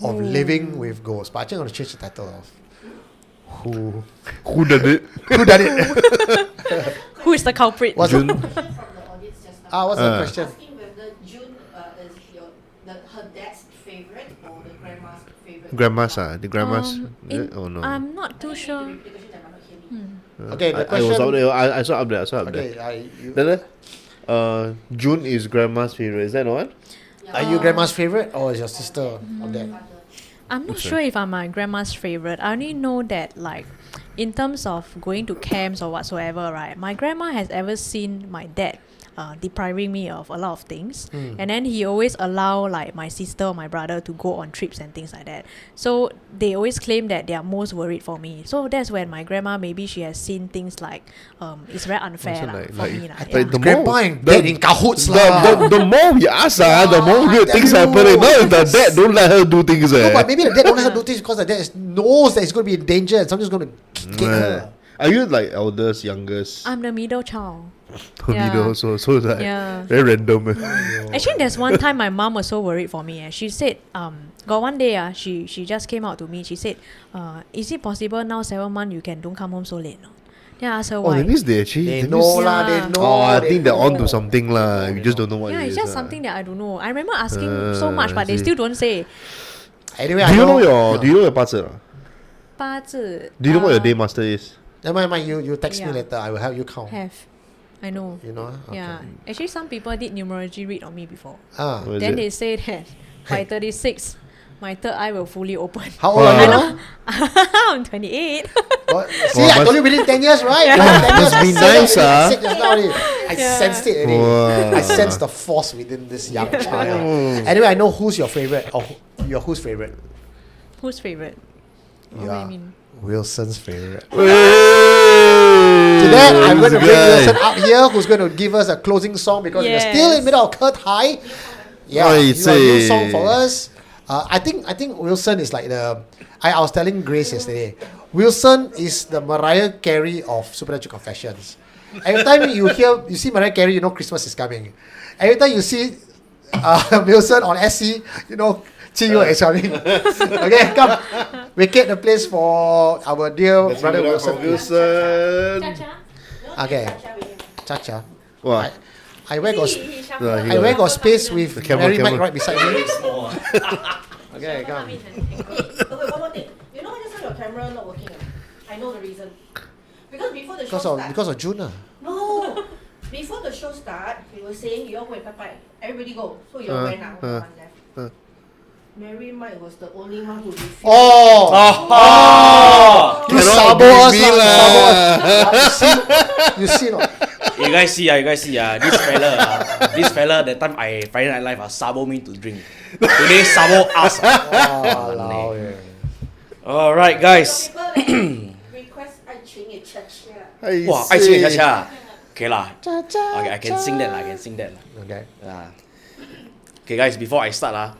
of Living with Ghosts. But I think I'm going to change the title of Who Did it? Who Done It? Who is the culprit? What's June. From the audience just now. what's the question? Asking whether June is her dad's favorite or the grandma's favorite. Grandma's the grandma's. Oh no. I'm not too sure. The question that might not hear me. Okay, the I was question- up there. I saw up there. Okay, June is grandma's favorite. Is that the one? are you grandma's favorite or is your sister on that? I'm not Okay. sure if I'm my grandma's favorite. I only know that, like, in terms of going to camps or whatsoever, right, my grandma has ever seen my dad depriving me of a lot of things, and then he always allow like my sister or my brother to go on trips and things like that. So they always claim that they are most worried for me. So that's when my grandma, maybe she has seen things like it's very unfair Also, lah like- for like- me lah. like Yeah. the Grandpa more- and dad in cahoots lah. The more we ask the more weird things happening. No, the dad don't let her do things. No, but maybe the dad don't let her do things because the dad knows that it's going to be in danger and something's going to kick her. Are you like eldest, youngest? I'm the middle child. Middle, so it's like Yeah. very random. Actually, there's one time my mom was so worried for me. She said, got one day, she just came out to me. She said, is it possible now 7 months you can don't come home so late? No? Then I asked her Oh, why. that means they actually. They that know means- lah, they Yeah. know. Oh, I they think they're know. on to something lah. We just don't know what Yeah, it it's is. just lah. something that I don't know. I remember asking so much, but I they see. still don't say. Anyway, Do you know your? Do you know your 八字?八字, Do you know what your day master is? Never mind, you text me Yeah. later. I will help you count. Have. I know. You know? Okay. Yeah. Actually, some people did numerology read on me before. Ah. What is Then it? they say that by 36, my third eye will fully open. How old are you Wow. now? I'm 28. What? See, I told you within 10 years, right? Within 10 years, Must be I said nice, it, I ah. said just now already. I Yeah. sensed it already. Wow. I sensed the force within this young child. Anyway, I know who's your favorite, or who's favorite. Whose favorite? What do Yeah. you mean? Wilson's favorite. Hey, Today, I'm going to this bring guy. Wilson up here, who's going to give us a closing song because we're still in the middle of Kurt High. Yeah, Oi, you got a new say. song for us. I think Wilson is like the. I was telling Grace yesterday. Wilson is the Mariah Carey of Supernatural Confessions. Every time you see Mariah Carey, you know Christmas is coming. Every time you see Wilson on SC, you know See you is coming. Okay, come. Vacate the place for our dear brother Wilson. Wilson. Okay. Cha-cha. What? I where got He I where got space with The camera, Mary Mike camera. right beside me. Okay, come. Okay, one more thing. You know just how your camera not working? I know the reason. Because before the show start. Because of June. No. Before the show start, we were saying you all go and bye. Everybody go. So you all went now. One left. Mary Mike was the only one who refused. You Cannot sabo us be me lah. lah. Sabo us. You see not? You guys see, this fella, that time I Friday Night Live, sabo me to drink. Today, sabo us. Walao, yeah. Alright, guys. People request I ching it cha-cha. Wow, I sing cha-cha. Okay lah. Okay, I can sing that lah. Okay. Okay, guys, before I start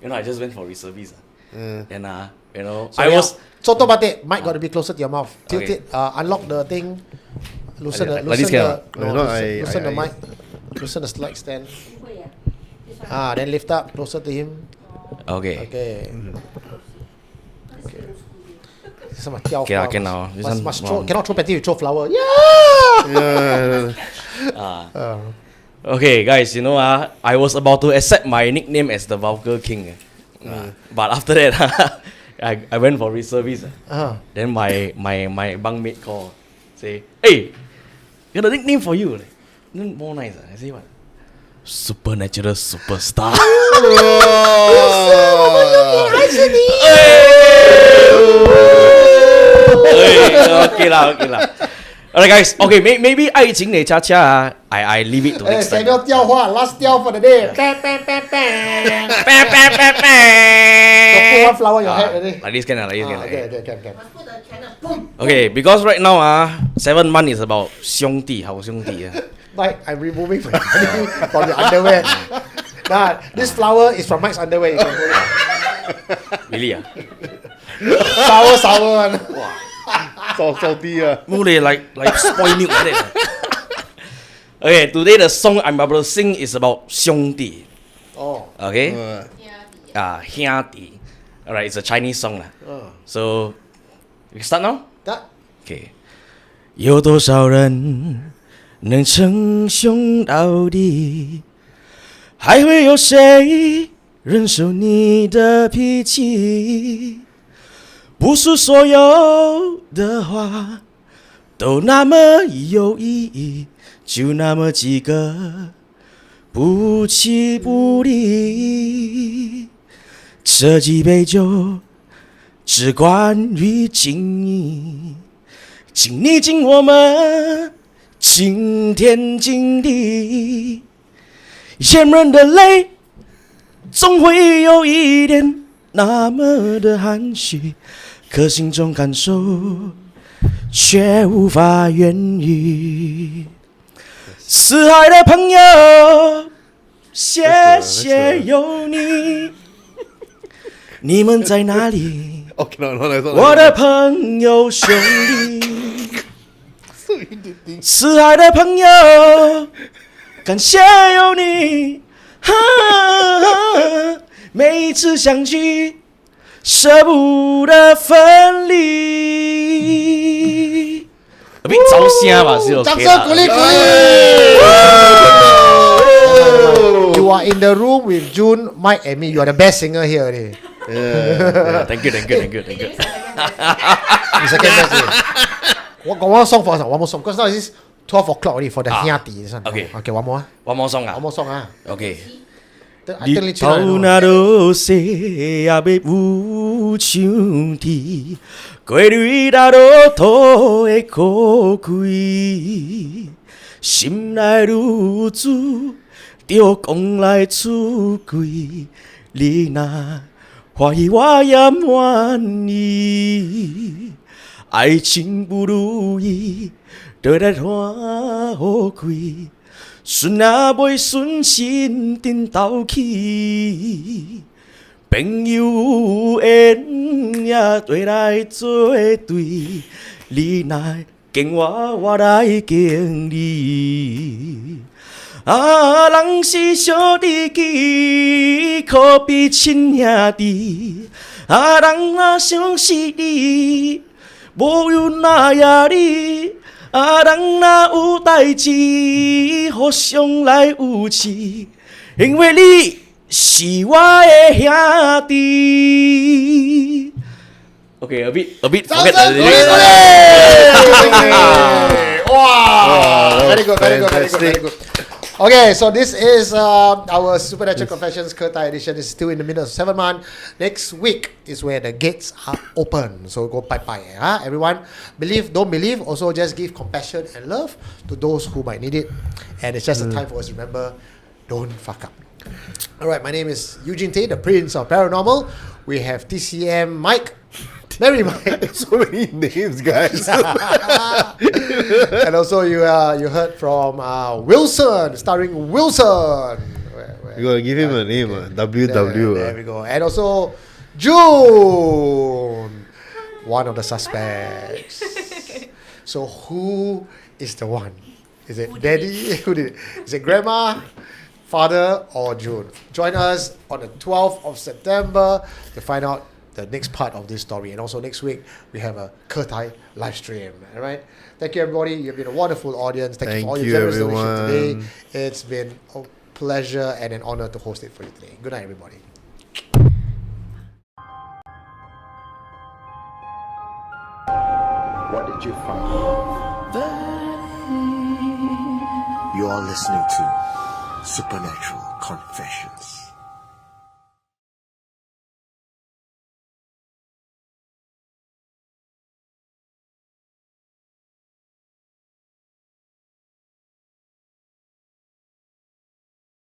I just went for reservice. And So I was. Soto batik. Mic got to be closer to your mouth. Tilt Okay. it. Unlock the thing. Loosen the Like this can loosen the mic. Loosen the slide stand. Then lift up closer to him. Okay. Okay. Okay lah, can now. This one Must wrong. cannot throw patty, you throw flower. Yeah. Okay, guys, I was about to accept my nickname as the Vulgar King. But after that, I went for reservice. Then my bunkmate call, say, hey, got a nickname for you. More nice. I say what? Supernatural Superstar. Okay lah. Alright guys, okay, maybe 爱情的恰恰 I leave it to next time. Samuel 雕花 last 雕 for the day. Put one flower in your head already. Like this can. Okay, can. Must put the channel. Boom. Okay, because right now 7 months is about 兄弟好兄弟 Mike, I'm removing my money from your underwear. Nah, this flower is from Mike's underwear. You can hold it. Really Sour one. So salty. No like spoil milk like that. Okay, today the song I'm about to sing is about 兄弟. Oh. Okay? 兄弟. Alright, it's a Chinese song lah. So, we can start now? That. Okay. 有多少人能称兄道弟？还会有谁忍受你的脾气？不是所有的话都那么有意义，就那么几个不弃不离。这几杯酒只关于敬意，敬你敬我们，敬天敬地。眼人的泪总会有一点那么的含蓄，可心中感受却无法言语。四海的朋友，谢谢有你，你们在哪里？ Okay, no. 我的朋友兄弟，四海的朋友，感谢有你。每一次相聚，舍不得分离。a bit 走声吧，是 OK 掌声啦。鼓励。You are in the room with June, Mike, and me. You are the best singer here already. Yeah, thank you. It means You second best. Got one song for us. One more song. Because now it's 12 o'clock already for the Hiati. This one. Okay. Okay, one more. One more song One more song. Okay. I 日 tell you, 头若落西，也要有像天。过蕊那落土的苦开，心内如珠，着讲来出柜。你若欢喜，我也愿意。爱情不如意，就来看好开。顺也袂顺心顶斗起，朋友有缘也对来作对，你若敬我，我来敬你。人是小知己，可比亲兄弟。人若相识你，无有那呀你。人若有代志，互相来有志，因为你是我的兄弟。Okay, a bit forget the lyrics. Wow! Very good. Okay, so this is our Supernatural Confessions Kertai edition. It's still in the middle of 7 month. Next week is where the gates are open. So go bye-bye. Everyone, believe, don't believe. Also just give compassion and love to those who might need it. And it's just a time for us to remember, don't fuck up. Alright, my name is Eugene Tay, the Prince of Paranormal. We have TCM Mike. Merry Mike. So many names, guys. And also you heard from Wilson, starring Wilson. You gotta give him a name, WW. There we go. And also June, one of the suspects. So who is the one? Is it Daddy? Who did it? Is it Grandma, Father, or June? Join us on the 12th of September to find out the next part of this story. And also next week we have a Kertai live stream. All right. Thank you, everybody. You've been a wonderful audience. Thank you for all your generous donation today. It's been a pleasure and an honor to host it for you today. Good night, everybody. What did you find? You are listening to Supernatural Confessions.